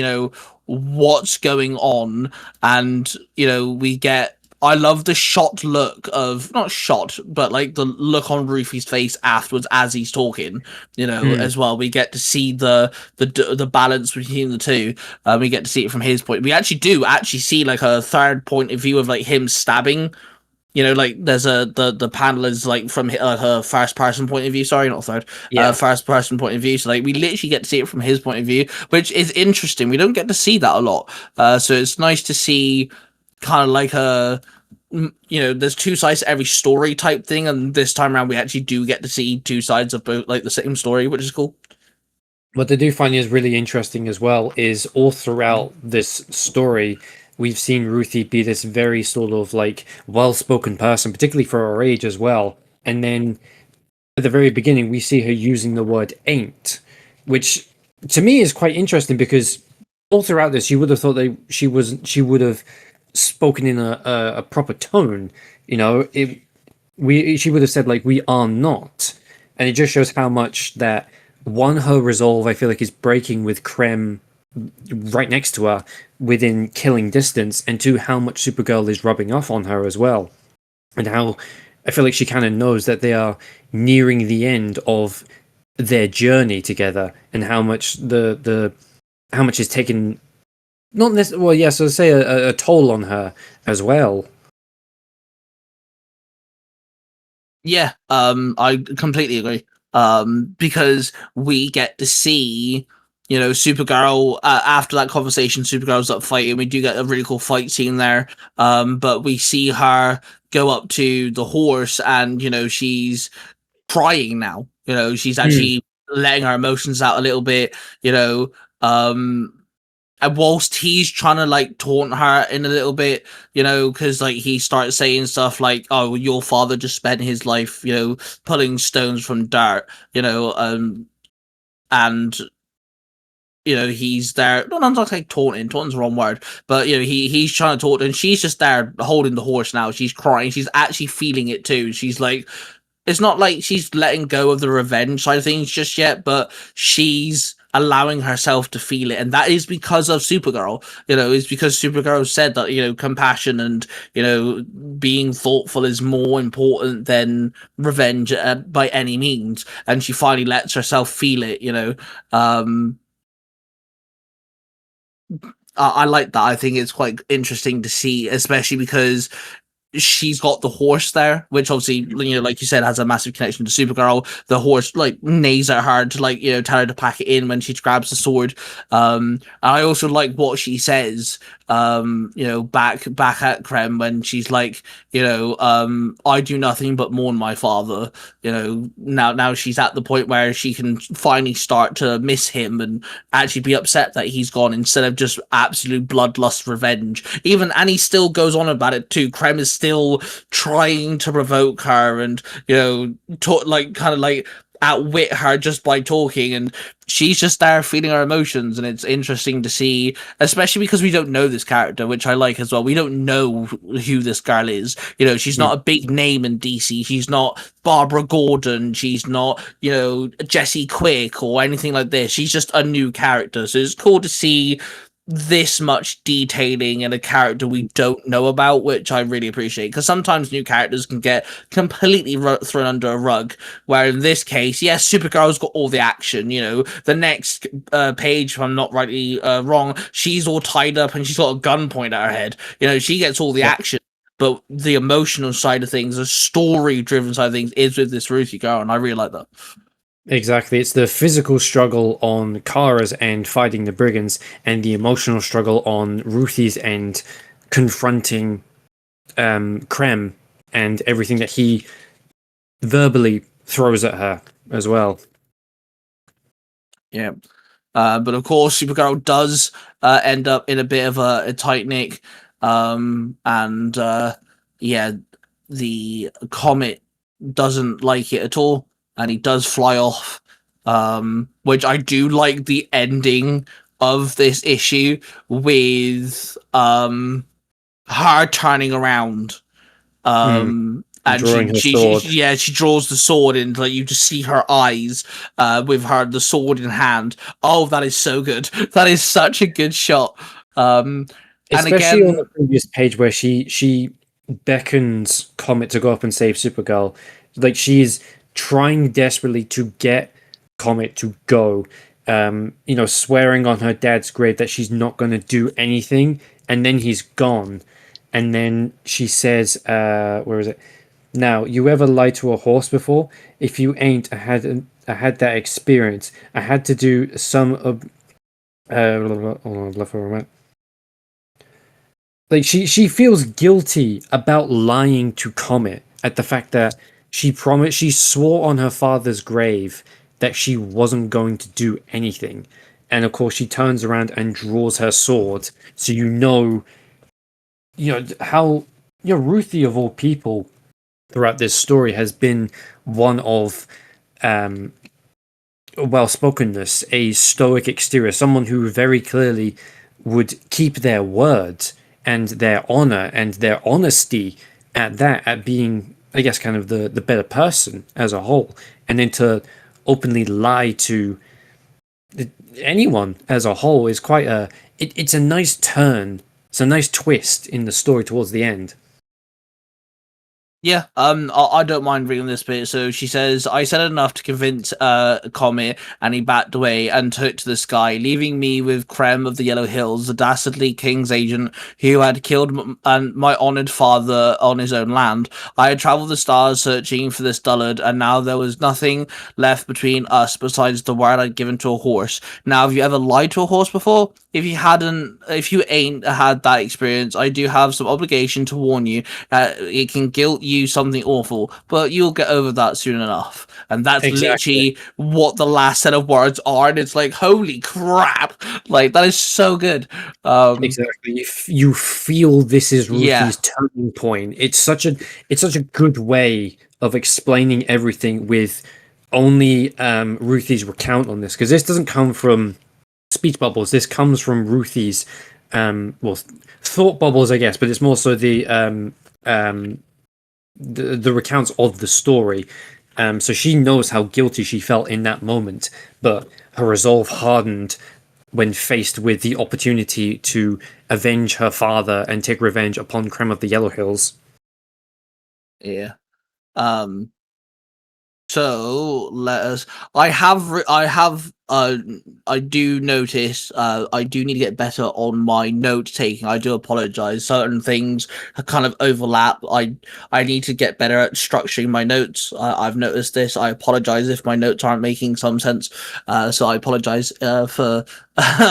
what's going on, and we get. I love the shot look of, not shot, but like the look on Rufy's face afterwards as he's talking, as well. We get to see the balance between the two. We get to see it from his point. We actually see like a third point of view of like him stabbing. Like there's the panel is like from her first person point of view. Sorry, not third. First person point of view. So like we literally get to see it from his point of view, which is interesting. We don't get to see that a lot. So it's nice to see kind of like there's two sides to every story type thing, and this time around we actually do get to see two sides of both, like, the same story, which is cool. What I do find is really interesting as well is all throughout this story, we've seen Ruthie be this very sort of like well-spoken person, particularly for her age as well. And then at the very beginning, we see her using the word ain't, which to me is quite interesting because all throughout this, you would have thought that she would have spoken in a proper tone. You know, she would have said like, "We are not," and it just shows how much that one, her resolve, I feel like, is breaking with Krem right next to her within killing distance, and two, how much Supergirl is rubbing off on her as well, and how I feel like she kind of knows that they are nearing the end of their journey together, and how much how much is taken, not necessarily, well, yes, I'd say a toll on her as well. Yeah, I completely agree. Because we get to see, Supergirl, after that conversation, Supergirl's up fighting. We do get a really cool fight scene there. But we see her go up to the horse, and she's crying now. She's actually letting her emotions out a little bit. And whilst he's trying to like taunt her in a little bit, because like he starts saying stuff like, "Oh, your father just spent his life, pulling stones from dirt," and he's there. No, I'm not like taunting. Taunting's the wrong word, but he's trying to taunt, and she's just there holding the horse now. She's crying. She's actually feeling it too. She's like, it's not like she's letting go of the revenge side of things just yet, but she's allowing herself to feel it, and that is because of Supergirl. It's because Supergirl said that compassion and being thoughtful is more important than revenge by any means, and she finally lets herself feel it. I like that. I think it's quite interesting to see, especially because she's got the horse there, which obviously, like you said, has a massive connection to Supergirl. The horse like neighs at her to tell her to pack it in when she grabs the sword. And I also like what she says, back at Krem when she's like, I do nothing but mourn my father. Now she's at the point where she can finally start to miss him and actually be upset that he's gone, instead of just absolute bloodlust revenge. And he still goes on about it too. Krem is still trying to provoke her and outwit her just by talking, and she's just there feeling her emotions. And it's interesting to see, especially because we don't know this character, which I like as well. We don't know who this girl is. She's not a big name in DC. She's not Barbara Gordon. She's not Jesse Quick or anything like this. She's just a new character, so it's cool to see this much detailing in a character we don't know about, which I really appreciate, because sometimes new characters can get completely thrown under a rug, where in this case, yes, Supergirl's got all the action. The next page, if I'm not rightly wrong, she's all tied up and she's got a gun pointed at her head. She gets all the action, but the emotional side of things, the story driven side of things, is with this Ruthie girl, and I really like that. Exactly. It's the physical struggle on Kara's end fighting the brigands, and the emotional struggle on Ruthie's end confronting Krem and everything that he verbally throws at her as well. Yeah. But of course, Supergirl does end up in a bit of a tight nick. The Comet doesn't like it at all, and he does fly off, which I do like the ending of this issue with her turning around, and she draws the sword, and you just see her eyes with the sword in hand. Oh, that is so good. That is such a good shot. Especially on the previous page where she beckons Comet to go up and save Supergirl. Like, she's trying desperately to get Comet to go, swearing on her dad's grave that she's not going to do anything, and then he's gone. And then she says, where is it? Now, you ever lied to a horse before? If you ain't, I had that experience. I had to do some of... like she feels guilty about lying to Comet at the fact that she swore on her father's grave that she wasn't going to do anything. And of course she turns around and draws her sword. So how Ruthie of all people throughout this story has been one of well-spokenness, a stoic exterior, someone who very clearly would keep their word and their honor and their honesty at being, I guess, kind of the better person as a whole, and then to openly lie to anyone as a whole is quite it's a nice turn. It's a nice twist in the story towards the end. Yeah, I don't mind reading this bit. So she says, I said enough to convince Comet, and he backed away and took to the sky, leaving me with Krem of the Yellow Hills, the dastardly king's agent who had killed my honoured father on his own land. I had travelled the stars searching for this dullard, and now there was nothing left between us besides the word I'd given to a horse. Now, have you ever lied to a horse before? If you ain't had that experience, I do have some obligation to warn you. It can guilt you something awful, but you'll get over that soon enough. And that's literally what the last set of words are, and it's like, holy crap! Like, that is so good. Exactly. You feel this is Ruthie's turning point. It's such a good way of explaining everything with only Ruthie's recount on this, because this doesn't come from speech bubbles. This comes from Ruthie's thought bubbles, I guess, but it's more so the recounts of the story. So she knows how guilty she felt in that moment, but her resolve hardened when faced with the opportunity to avenge her father and take revenge upon Krem of the Yellow Hills. Yeah. So let us. I do notice. I do need to get better on my note taking. I do apologize. Certain things kind of overlap. I need to get better at structuring my notes. I've noticed this. I apologize if my notes aren't making some sense. So I apologize for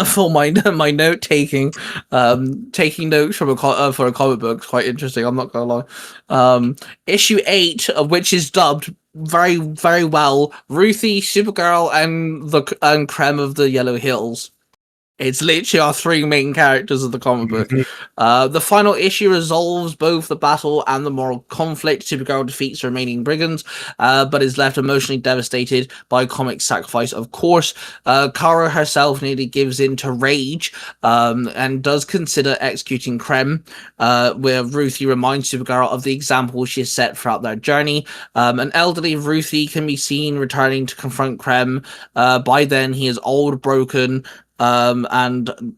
for my note taking. Taking notes from for a comic book is quite interesting. I'm not gonna lie. Issue 8, of which is dubbed very, very well Ruthie, Supergirl, and Krem of the Yellow Hills. It's literally our three main characters of the comic book. The final issue resolves both the battle and the moral conflict. Supergirl defeats the remaining brigands, but is left emotionally devastated by Comic's sacrifice, of course. Kara herself nearly gives in to rage and does consider executing Krem, where Ruthie reminds Supergirl of the example she has set throughout their journey. An elderly Ruthie can be seen returning to confront Krem. By then, he is old, broken, and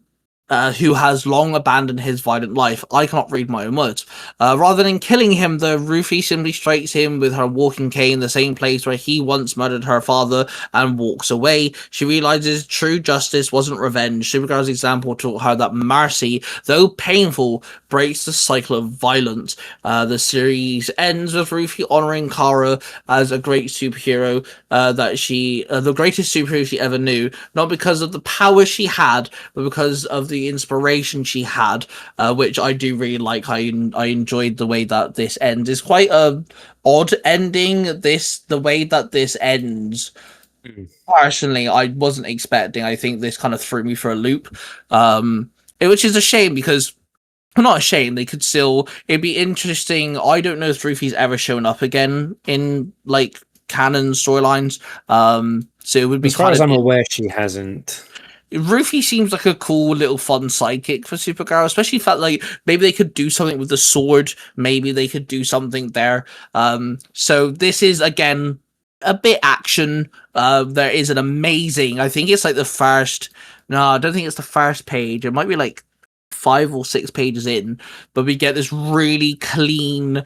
who has long abandoned his violent life. I cannot read my own words. Rather than killing him, the Ruthie simply strikes him with her walking cane, the same place where he once murdered her father, and walks away. She realizes true justice wasn't revenge. Supergirl's example taught her that mercy, though painful, breaks the cycle of violence. The series ends with Ruthie honoring Kara as a great superhero, the greatest superhero she ever knew, not because of the power she had, but because of the inspiration she had, which I do really like. I enjoyed the way that this ends. It's quite a odd ending. The way that this ends, personally, I wasn't expecting. I think this kind of threw me for a loop, which is a shame because. I'm not a shame. They could still. It'd be interesting. I don't know if Ruthie's ever shown up again in like canon storylines. So it would be. As far as I'm aware, she hasn't. Ruthie seems like a cool little fun sidekick for Supergirl, especially if like maybe they could do something with the sword. Maybe they could do something there. So this is again a bit action. There is an amazing. I think it's like the first. No, I don't think it's the first page. It might be like 5 or 6 pages in, but we get this really clean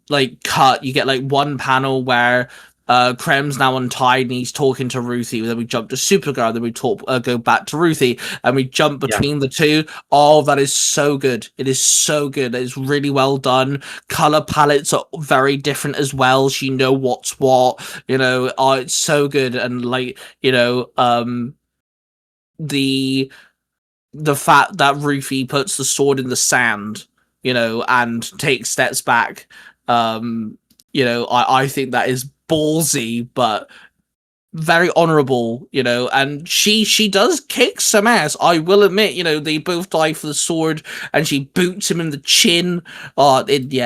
like cut. You get like one panel where Krem's now untied and he's talking to Ruthie. Then we jump to Supergirl. Then we go back to Ruthie, and we jump between the two. Oh, that is so good! It is so good. It's really well done. Color palettes are very different as well. She know what's what. You know, oh, it's so good. And like the fact that Ruthie puts the sword in the sand and take steps back. I think that is ballsy, but very honorable, and she does kick some ass. I will admit, they both die for the sword, and she boots him in the chin.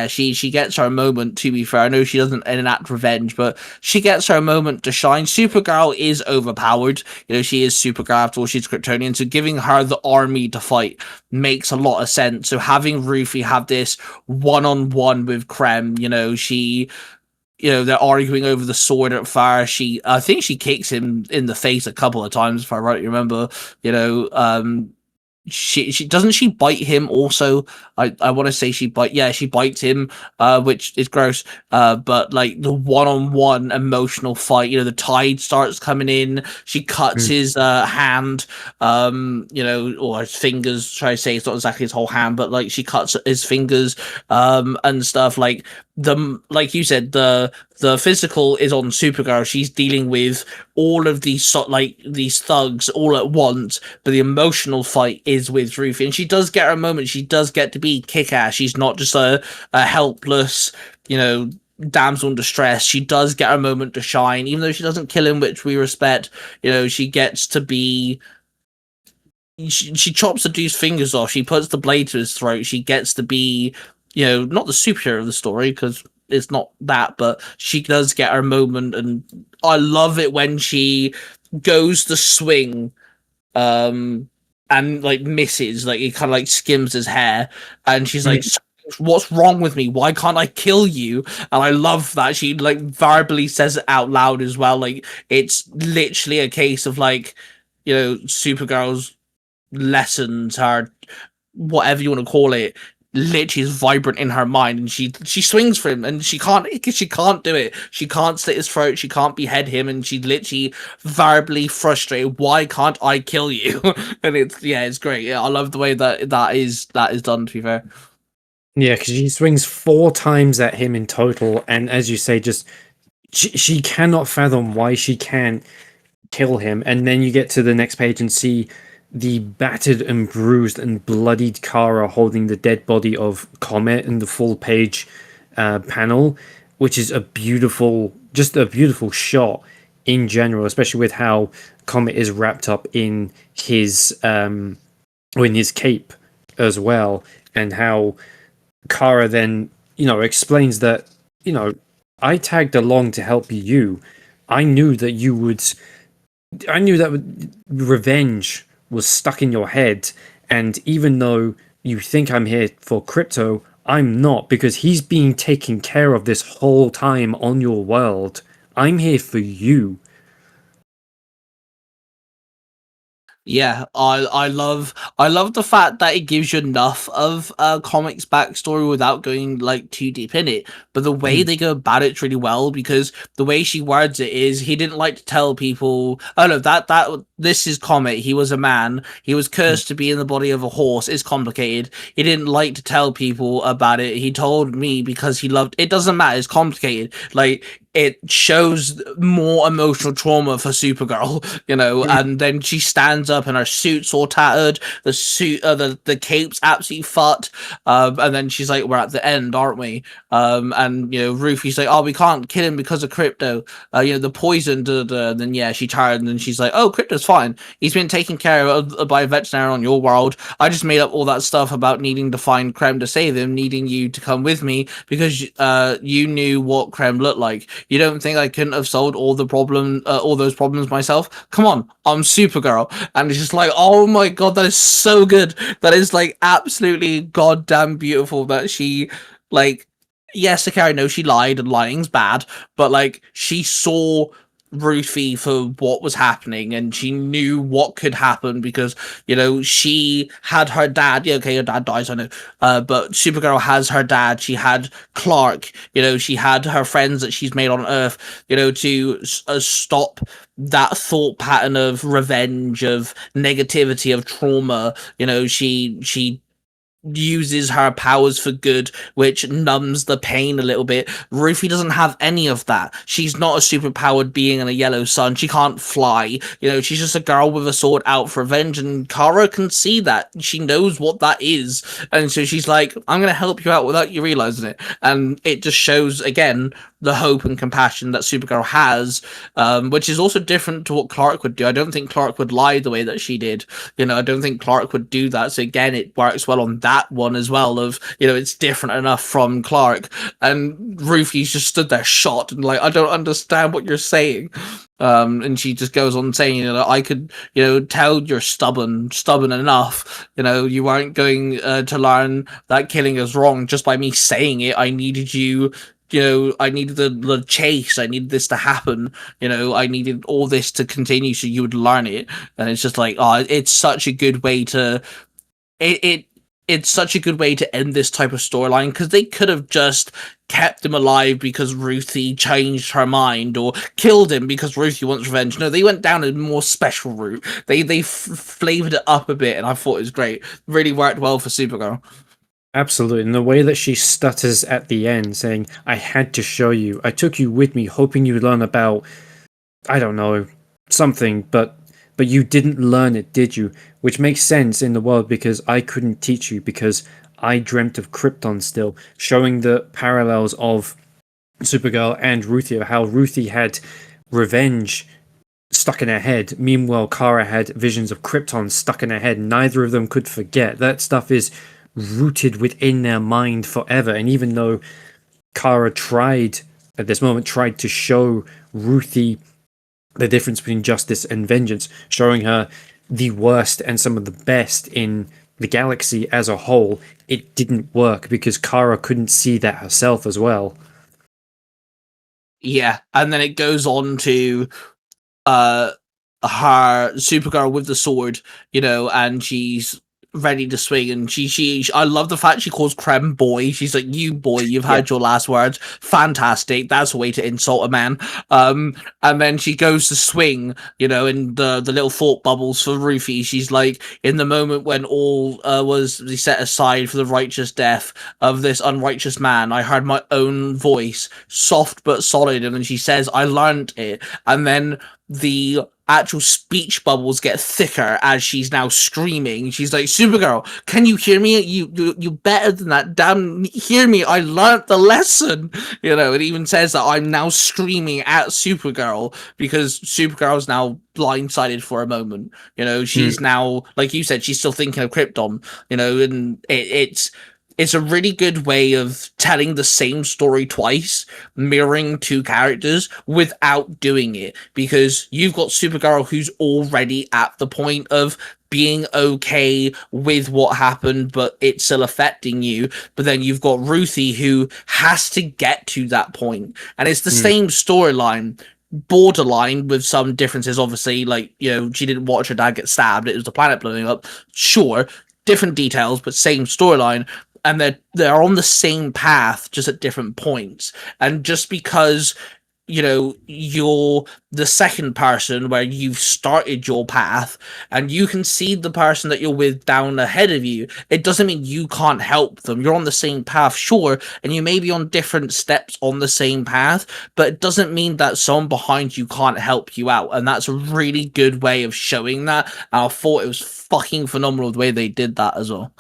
She gets her moment. To be fair, I know she doesn't enact revenge, but she gets her moment to shine. Supergirl is overpowered. She is Supergirl after all. She's Kryptonian, so giving her the army to fight makes a lot of sense. So having Ruthie have this one-on-one with Krem, they're arguing over the sword at fire. I think she kicks him in the face a couple of times, if I rightly remember. She doesn't she bite him also. I want to say she bites him, which is gross. But like the one-on-one emotional fight, the tide starts coming in. She cuts his hand, or his fingers. Try to say it's not exactly his whole hand, but like she cuts his fingers, and stuff. Like you said, the physical is on Supergirl. She's dealing with all of these these thugs all at once, but the emotional fight is with Ruthie, and she does get her moment. She does get to be kick-ass. She's not just a helpless, damsel in distress. She does get her moment to shine, even though she doesn't kill him, which we respect. She gets to be. She chops the dude's fingers off. She puts the blade to his throat. She gets to be, not the superhero of the story, because it's not that, but she does get her moment, and I love it when she goes to swing, and like misses, like it kind of like skims his hair, and she's like, "What's wrong with me? Why can't I kill you?" And I love that she like verbally says it out loud as well. Like it's literally a case of like, Supergirl's lessons, her whatever you want to call it, literally is vibrant in her mind, and she swings for him, and she can't do it. She can't slit his throat, she can't behead him, and she literally verbally frustrated, "Why can't I kill you?" And it's great. I love the way that is done, to be fair. Yeah, because she swings 4 times at him in total, and as you say, just she cannot fathom why she can't kill him. And then you get to the next page and see the battered and bruised and bloodied Kara holding the dead body of Comet in the full page panel, which is a beautiful shot in general, especially with how Comet is wrapped up in his cape as well, and how Kara then explains that I tagged along to help you. I knew that revenge was stuck in your head, and even though you think I'm here for Crypto, I'm not, because he's being taken care of this whole time on your world. I'm here for you. Yeah, I love the fact that it gives you enough of a comic's backstory without going like too deep in it. But the way they go about it's really well, because the way she words it is, he didn't like to tell people, "Oh no, that this is Comet. He was a man. He was cursed to be in the body of a horse." It's complicated. He didn't like to tell people about it. He told me because he loved. It doesn't matter. It's complicated. Like it shows more emotional trauma for Supergirl, and then she stands up and her suit's all tattered, the suit, the cape's absolutely fucked, and then she's like, "We're at the end, aren't we?" And Rufy's like, "Oh, we can't kill him because of Crypto, the poison." And then she turned and she's like, "Oh, Crypto's fine. He's been taken care of by a veterinarian on your world. I just made up all that stuff about needing to find Krem to save him, needing you to come with me because you knew what Krem looked like. You don't think I couldn't have solved all those problems myself? Come on, I'm Supergirl." And it's just like, oh my god, that is so good. That is like absolutely goddamn beautiful that she like, yes, okay, I know she lied and lying's bad, but like she saw Ruthie for what was happening, and she knew what could happen because she had her dad. Yeah, okay, her dad dies, I know, but Supergirl has her dad. She had Clark. She had her friends that she's made on Earth. To stop that thought pattern of revenge, of negativity, of trauma. She uses her powers for good, which numbs the pain a little bit. Ruthie doesn't have any of that. She's not a superpowered being in a yellow sun. She can't fly. She's just a girl with a sword out for revenge, and Kara can see that. She knows what that is. And so she's like, I'm going to help you out without you realizing it. And it just shows, again, the hope and compassion that Supergirl has, which is also different to what Clark would do. I don't think Clark would lie the way that she did. I don't think Clark would do that. So again, it works well on that one as well of, it's different enough from Clark. And Ruthie's just stood there shocked and like, I don't understand what you're saying. And she just goes on saying, I could, tell you're stubborn enough. You weren't going to learn that killing is wrong just by me saying it. I needed you. I needed the chase. I needed this to happen. I needed all this to continue so you would learn it. And it's just like, it's such a good way to it's such a good way to end this type of storyline, because they could have just kept him alive because Ruthie changed her mind, or killed him because Ruthie wants revenge. No, they went down a more special route. They flavored it up a bit, and I thought it was great. Really worked well for Supergirl. Absolutely. And the way that she stutters at the end, saying, I had to show you. I took you with me, hoping you'd learn about, I don't know, something, but you didn't learn it, did you? Which makes sense in the world, because I couldn't teach you, because I dreamt of Krypton still, showing the parallels of Supergirl and Ruthie, of how Ruthie had revenge stuck in her head. Meanwhile, Kara had visions of Krypton stuck in her head. Neither of them could forget. That stuff is rooted within their mind forever. And even though Kara tried to show Ruthie the difference between justice and vengeance, showing her the worst and some of the best in the galaxy as a whole, it didn't work because Kara couldn't see that herself as well. Yeah, and then it goes on to her Supergirl with the sword, and she's ready to swing, and she I love the fact she calls Krem boy. She's like, you boy, you've had your last words. Fantastic. That's a way to insult a man. And then she goes to swing, and the little thought bubbles for Ruthie. She's like, in the moment when all was set aside for the righteous death of this unrighteous man, I heard my own voice, soft but solid. And then she says, I learned it. And then the actual speech bubbles get thicker as she's now screaming. She's like, Supergirl, can you hear me? You better than that. Damn, hear me. I learnt the lesson. It even says that I'm now screaming at Supergirl because Supergirl's now blindsided for a moment. She's now, like you said, she's still thinking of Krypton, and it's a really good way of telling the same story twice, mirroring two characters without doing it, because you've got Supergirl who's already at the point of being okay with what happened, but it's still affecting you. But then you've got Ruthie who has to get to that point. And it's the same storyline, borderline with some differences, obviously. Like, she didn't watch her dad get stabbed. It was the planet blowing up. Sure, different details, but same storyline. And they're on the same path, just at different points. And just because, you're the second person where you've started your path and you can see the person that you're with down ahead of you, it doesn't mean you can't help them. You're on the same path, sure, and you may be on different steps on the same path, but it doesn't mean that someone behind you can't help you out. And that's a really good way of showing that. And I thought it was fucking phenomenal the way they did that as well.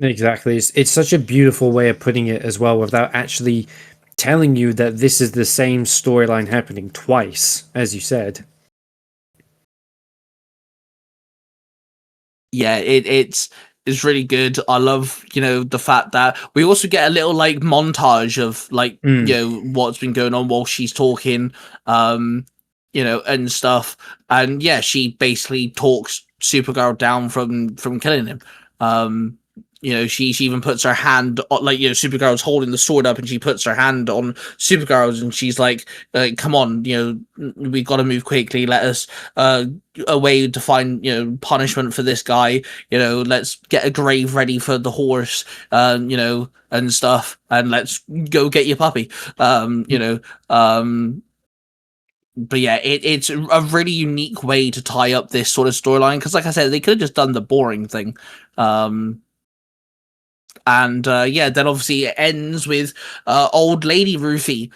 Exactly. It's such a beautiful way of putting it as well, without actually telling you that this is the same storyline happening twice, as you said. Yeah, it's really good. I love, the fact that we also get a little like montage of like, what's been going on while she's talking, and stuff. And yeah, she basically talks Supergirl down from killing him. She even puts her hand on, like, Supergirl's holding the sword up and she puts her hand on Supergirl's and she's like, come on, we got to move quickly. Let us, a way to find, punishment for this guy. Let's get a grave ready for the horse, and stuff. And let's go get your puppy. But yeah, it's a really unique way to tie up this sort of storyline. Because like I said, they could have just done the boring thing. And then obviously it ends with old lady Ruthie,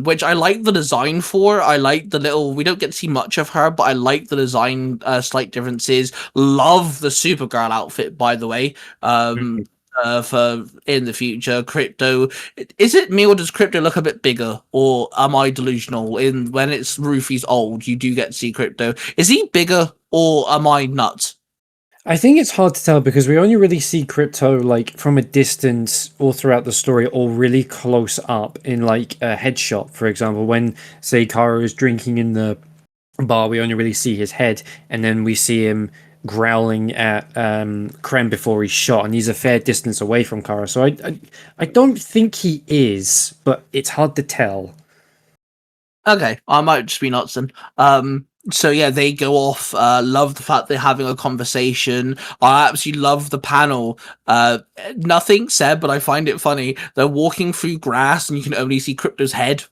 which I like the design for. I like the little, we don't get to see much of her, but I like the design, slight differences. Love the Supergirl outfit, by the way. For in the future, Crypto, is it me or does Crypto look a bit bigger, or am I delusional? In when it's Ruthie's old, you do get to see Crypto. Is he bigger, or am I nuts? I think it's hard to tell because we only really see Crypto like from a distance all throughout the story, or really close up in like a headshot. For example, when say Kara is drinking in the bar, we only really see his head, and then we see him growling at Krem before he's shot, and he's a fair distance away from Kara. So I don't think he is, but it's hard to tell. Okay, I might just be nuts then. So yeah, they go off. Love the fact they're having a conversation. I absolutely love the panel. Nothing said, but I find it funny. They're walking through grass, and you can only see Crypto's head.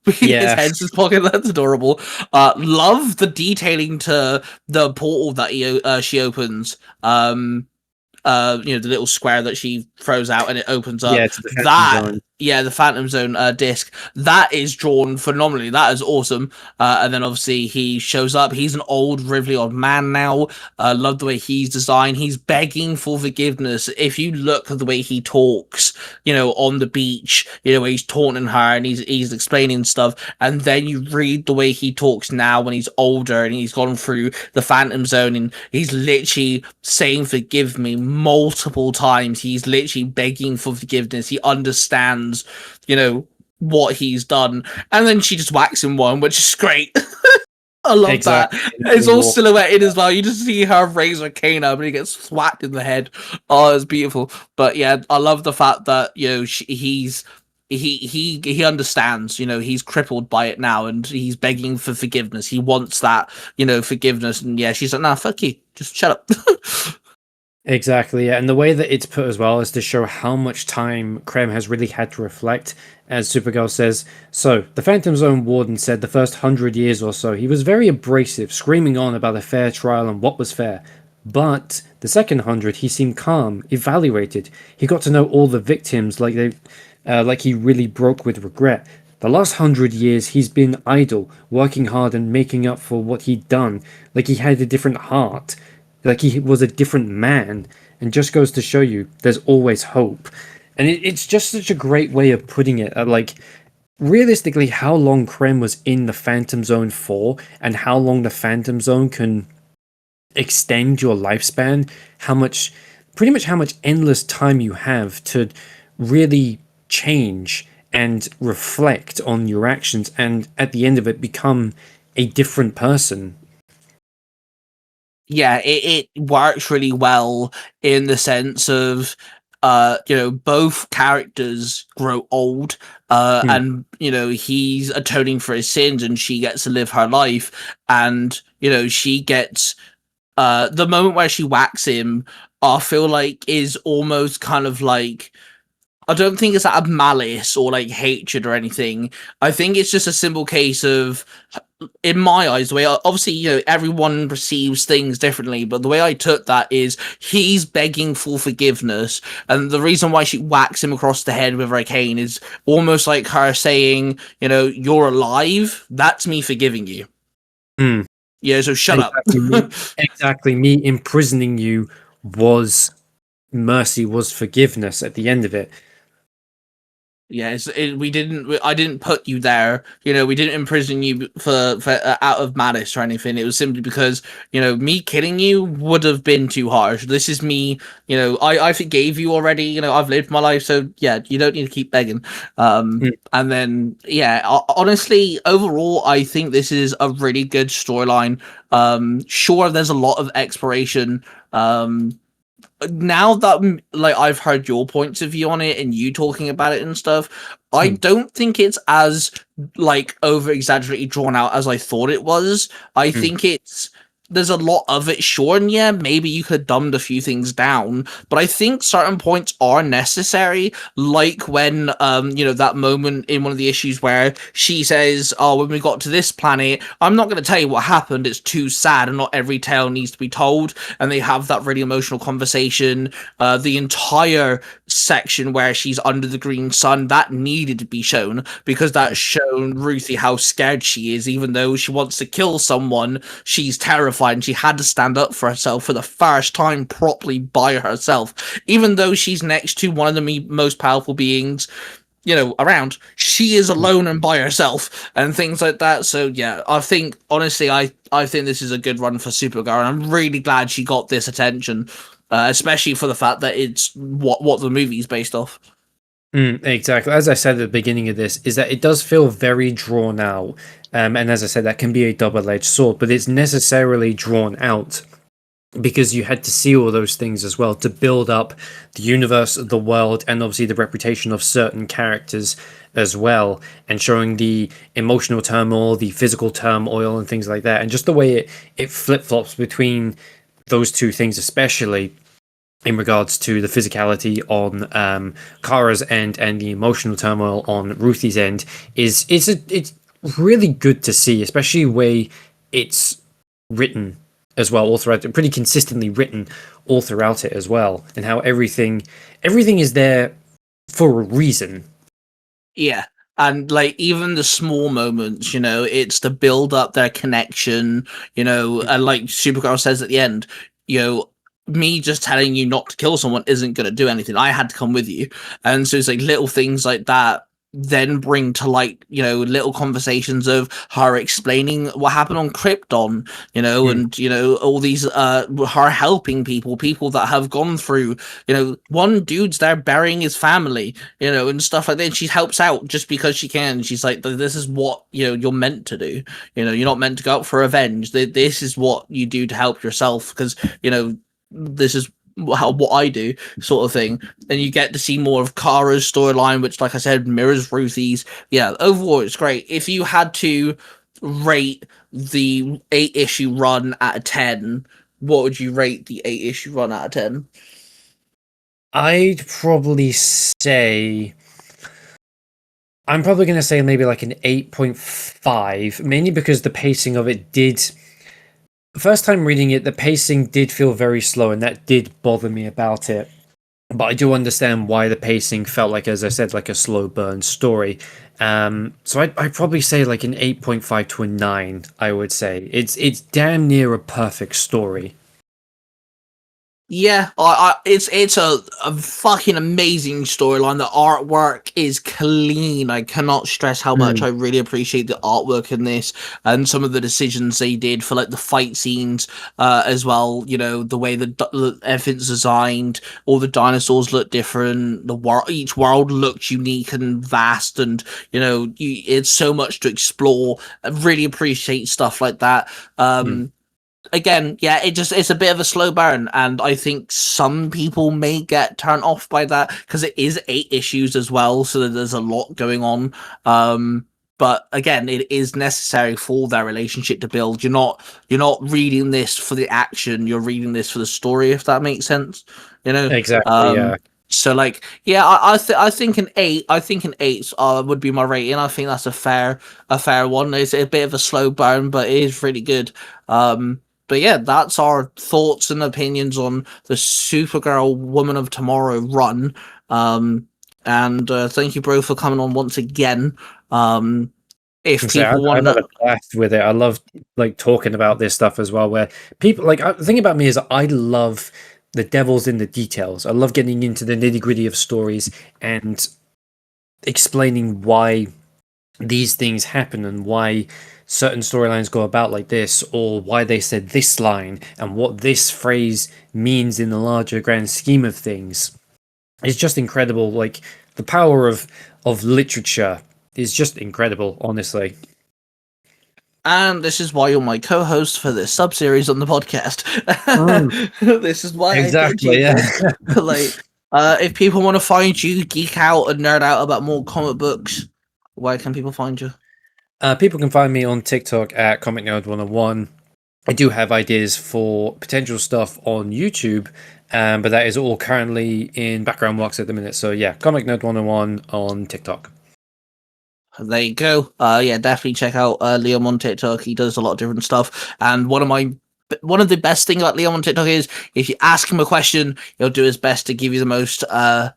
His Yeah. head's just pocket. That's adorable. Love the detailing to the portal that she opens. The little square that she throws out and it opens up. Yeah, to the Phantom Zone. The Phantom Zone disc. That is drawn phenomenally. That is awesome. And then obviously he shows up. He's an really old man now. Love the way he's designed. He's begging for forgiveness. If you look at the way he talks, on the beach, where he's taunting her and he's explaining stuff, and then you read the way he talks now when he's older and he's gone through the Phantom Zone and he's literally saying forgive me multiple times. He's literally begging for forgiveness. He understands, what he's done. And then she just whacks him one, which is great. I love that. It's all silhouetted as well. You just see her raise her cane up and he gets whacked in the head. Oh, it's beautiful. But yeah, I love the fact that, he understands, he's crippled by it now and he's begging for forgiveness. He wants that, forgiveness. And yeah, she's like, nah, fuck you. Just shut up. Exactly, yeah. And the way that it's put as well is to show how much time Krem has really had to reflect. As Supergirl says, so the Phantom Zone warden said the first 100 years or so he was very abrasive, screaming on about a fair trial and what was fair. But the second 100 he seemed calm, evaluated. He got to know all the victims like he really broke with regret. The last 100 years he's been idle, working hard and making up for what he'd done, like he had a different heart. Like he was a different man, and just goes to show you there's always hope. And it's just such a great way of putting it. Like, realistically, how long Krem was in the Phantom Zone for, and how long the Phantom Zone can extend your lifespan, pretty much how much endless time you have to really change and reflect on your actions, and at the end of it, become a different person. Yeah, it works really well in the sense of both characters grow old, and he's atoning for his sins and she gets to live her life, and she gets the moment where she whacks him, I feel like is almost kind of like, I don't think it's out of malice or like hatred or anything. I think it's just a simple case of, in my eyes, the way obviously everyone perceives things differently, but the way I took that is he's begging for forgiveness, and the reason why she whacks him across the head with her cane is almost like her saying, you're alive. That's me forgiving you. Yeah, so shut up. Exactly, me imprisoning you was mercy, was forgiveness at the end of it. Yeah, I didn't put you there. We didn't imprison you for out of malice or anything. It was simply because me killing you would have been too harsh. This is me. I forgave you already. I've lived my life, so yeah, you don't need to keep begging. And then yeah, honestly, overall, I think this is a really good storyline. Sure, there's a lot of exploration. Now that I've heard your points of view on it and you talking about it and stuff, I don't think it's as over exaggerated drawn out as I thought it was. I think it's there's a lot of it, sure, and yeah, maybe you could dumbed a few things down, but I think certain points are necessary, like when that moment in one of the issues where she says, oh, when we got to this planet, I'm not going to tell you what happened, it's too sad and not every tale needs to be told, and they have that really emotional conversation. The entire section where she's under the green sun, that needed to be shown, because that shown Ruthie how scared she is. Even though she wants to kill someone, she's terrified, and she had to stand up for herself for the first time properly by herself, even though she's next to one of the most powerful beings around. She is alone and by herself and things like that. So yeah, I think honestly, I think this is a good run for Supergirl, and I'm really glad she got this attention, especially for the fact that it's what the movie's based off. Exactly. As I said at the beginning of this, is that it does feel very drawn out. And as I said, that can be a double-edged sword, but it's necessarily drawn out because you had to see all those things as well to build up the universe, the world, and obviously the reputation of certain characters as well, and showing the emotional turmoil, the physical turmoil, and things like that. And just the way it flip-flops between those two things, especially in regards to the physicality on Kara's end and the emotional turmoil on Ruthie's end, it's really good to see, especially the way it's written as well, all throughout it, pretty consistently written all throughout it as well, and how everything is there for a reason. Yeah. And like even the small moments, it's to build up their connection, and like Supergirl says at the end, me just telling you not to kill someone isn't going to do anything. I had to come with you. And so it's like little things like that then bring to light, little conversations of her explaining what happened on Krypton, and, all these, her helping people that have gone through, one dude's there burying his family, and stuff like that. And she helps out just because she can. She's like, this is what, you're meant to do. You're not meant to go out for revenge. This is what you do to help yourself, because, this is what I do, sort of thing. And you get to see more of Kara's storyline, which, like I said, mirrors Ruthie's. Yeah, overall, it's great. If you had to rate the 8-issue run out of 10, what would you rate the 8-issue run out of 10? I'd probably say, I'm probably going to say maybe like an 8.5, mainly because the pacing of it first time reading it, the pacing did feel very slow, and that did bother me about it. But I do understand why the pacing felt like, as I said, like a slow burn story. So I'd probably say like an 8.5 to a 9, I would say. It's damn near a perfect story. Yeah, it's a fucking amazing storyline. The artwork is clean. I cannot stress how much I really appreciate the artwork in this, and some of the decisions they did for like the fight scenes as well. The way everything's designed, all the dinosaurs look different. Each world looks unique and vast, and it's so much to explore. I really appreciate stuff like that. Again, yeah, it's a bit of a slow burn, and I think some people may get turned off by that because it is 8 issues as well, so there's a lot going on. But again, it is necessary for their relationship to build. You're not reading this for the action, you're reading this for the story, if that makes sense. Exactly. Yeah. So like, yeah, I think an 8. I think an 8 would be my rating. I think that's a fair one. It's a bit of a slow burn, but it is really good. But yeah, that's our thoughts and opinions on the Supergirl Woman of Tomorrow run. And thank you, bro, for coming on once again. If people want to blast with it, I love like talking about this stuff as well. Where people the thing about me is I love the devil's in the details. I love getting into the nitty gritty of stories and explaining why these things happen and why certain storylines go about like this, or why they said this line and what this phrase means in the larger grand scheme of things. It's just incredible. Like the power of literature is just incredible, honestly. And this is why you're my co-host for this sub-series on the podcast. This is why exactly. I did you. Like, if people want to find you, geek out and nerd out about more comic books, where can people find you? People can find me on TikTok at ComicNerd101. I do have ideas for potential stuff on YouTube, but that is all currently in background works at the minute. So yeah, ComicNerd101 on TikTok. There you go. Yeah, definitely check out Liam on TikTok. He does a lot of different stuff. And one of the best things about Liam on TikTok is if you ask him a question, he'll do his best to give you the most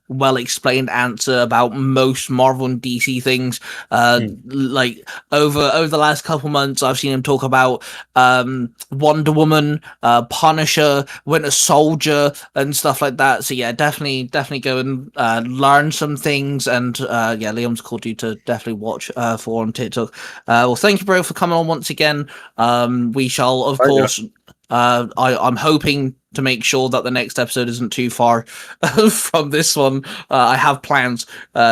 well explained answer about most Marvel and DC things. Like over the last couple months, I've seen him talk about Wonder Woman, Punisher, Winter Soldier, and stuff like that. So yeah, definitely go and learn some things. And yeah, Liam's cool dude to definitely watch for on TikTok. Well, thank you, bro, for coming on once again. We shall, of course. I'm hoping to make sure that the next episode isn't too far from this one. I have plans,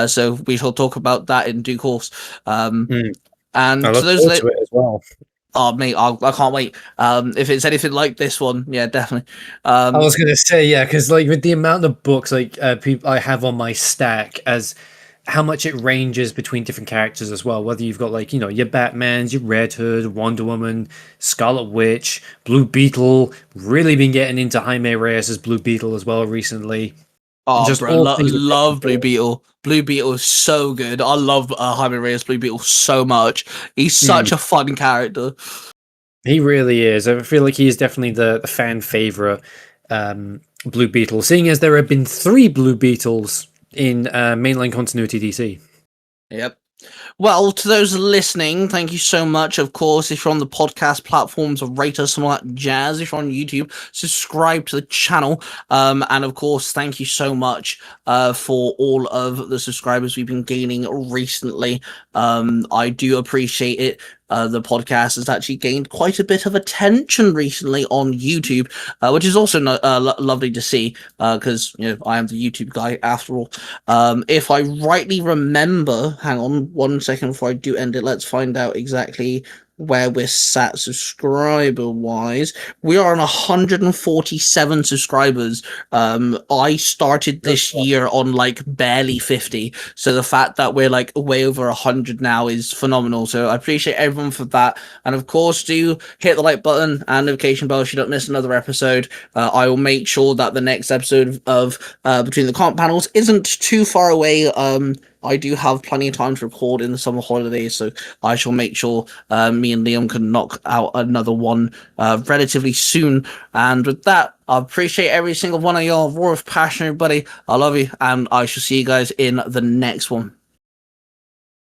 so we shall talk about that in due course. And I to look those forward to it as well. oh mate, I can't wait. If it's anything like this one, yeah, definitely. I was gonna say, yeah, because like with the amount of books like people I have on my stack, as how much it ranges between different characters as well. Whether you've got like your Batmans, your Red Hood, Wonder Woman, Scarlet Witch, Blue Beetle. Really been getting into Jaime Reyes' Blue Beetle as well recently. Oh, Just bro, all things love Blue Beetle. Blue Beetle is so good. I love Jaime Reyes Blue Beetle so much. He's such a fun character. He really is. I feel like he is definitely the fan favorite Blue Beetle, seeing as there have been 3 Blue Beetles in mainline continuity DC. Yep. Well, to those listening, thank you so much. Of course, if you're on the podcast platforms, rate us, some of that jazz. If you're on YouTube, subscribe to the channel. And of course, thank you so much for all of the subscribers we've been gaining recently. I do appreciate it. The podcast has actually gained quite a bit of attention recently on YouTube, which is also lovely to see, because I am the YouTube guy after all. If I rightly remember, hang on one second before I do end it, let's find out exactly where we're sat subscriber wise. We are on 147 subscribers. I started this year on like barely 50, so the fact that we're like way over 100 now is phenomenal. So I appreciate everyone for that, and of course do hit the like button and notification bell so you don't miss another episode. I will make sure that the next episode of Between the Comp Panels isn't too far away. I do have plenty of time to record in the summer holidays, so I shall make sure me and Liam can knock out another one relatively soon. And with that, I appreciate every single one of y'all. Roar of passion, everybody. I love you, and I shall see you guys in the next one.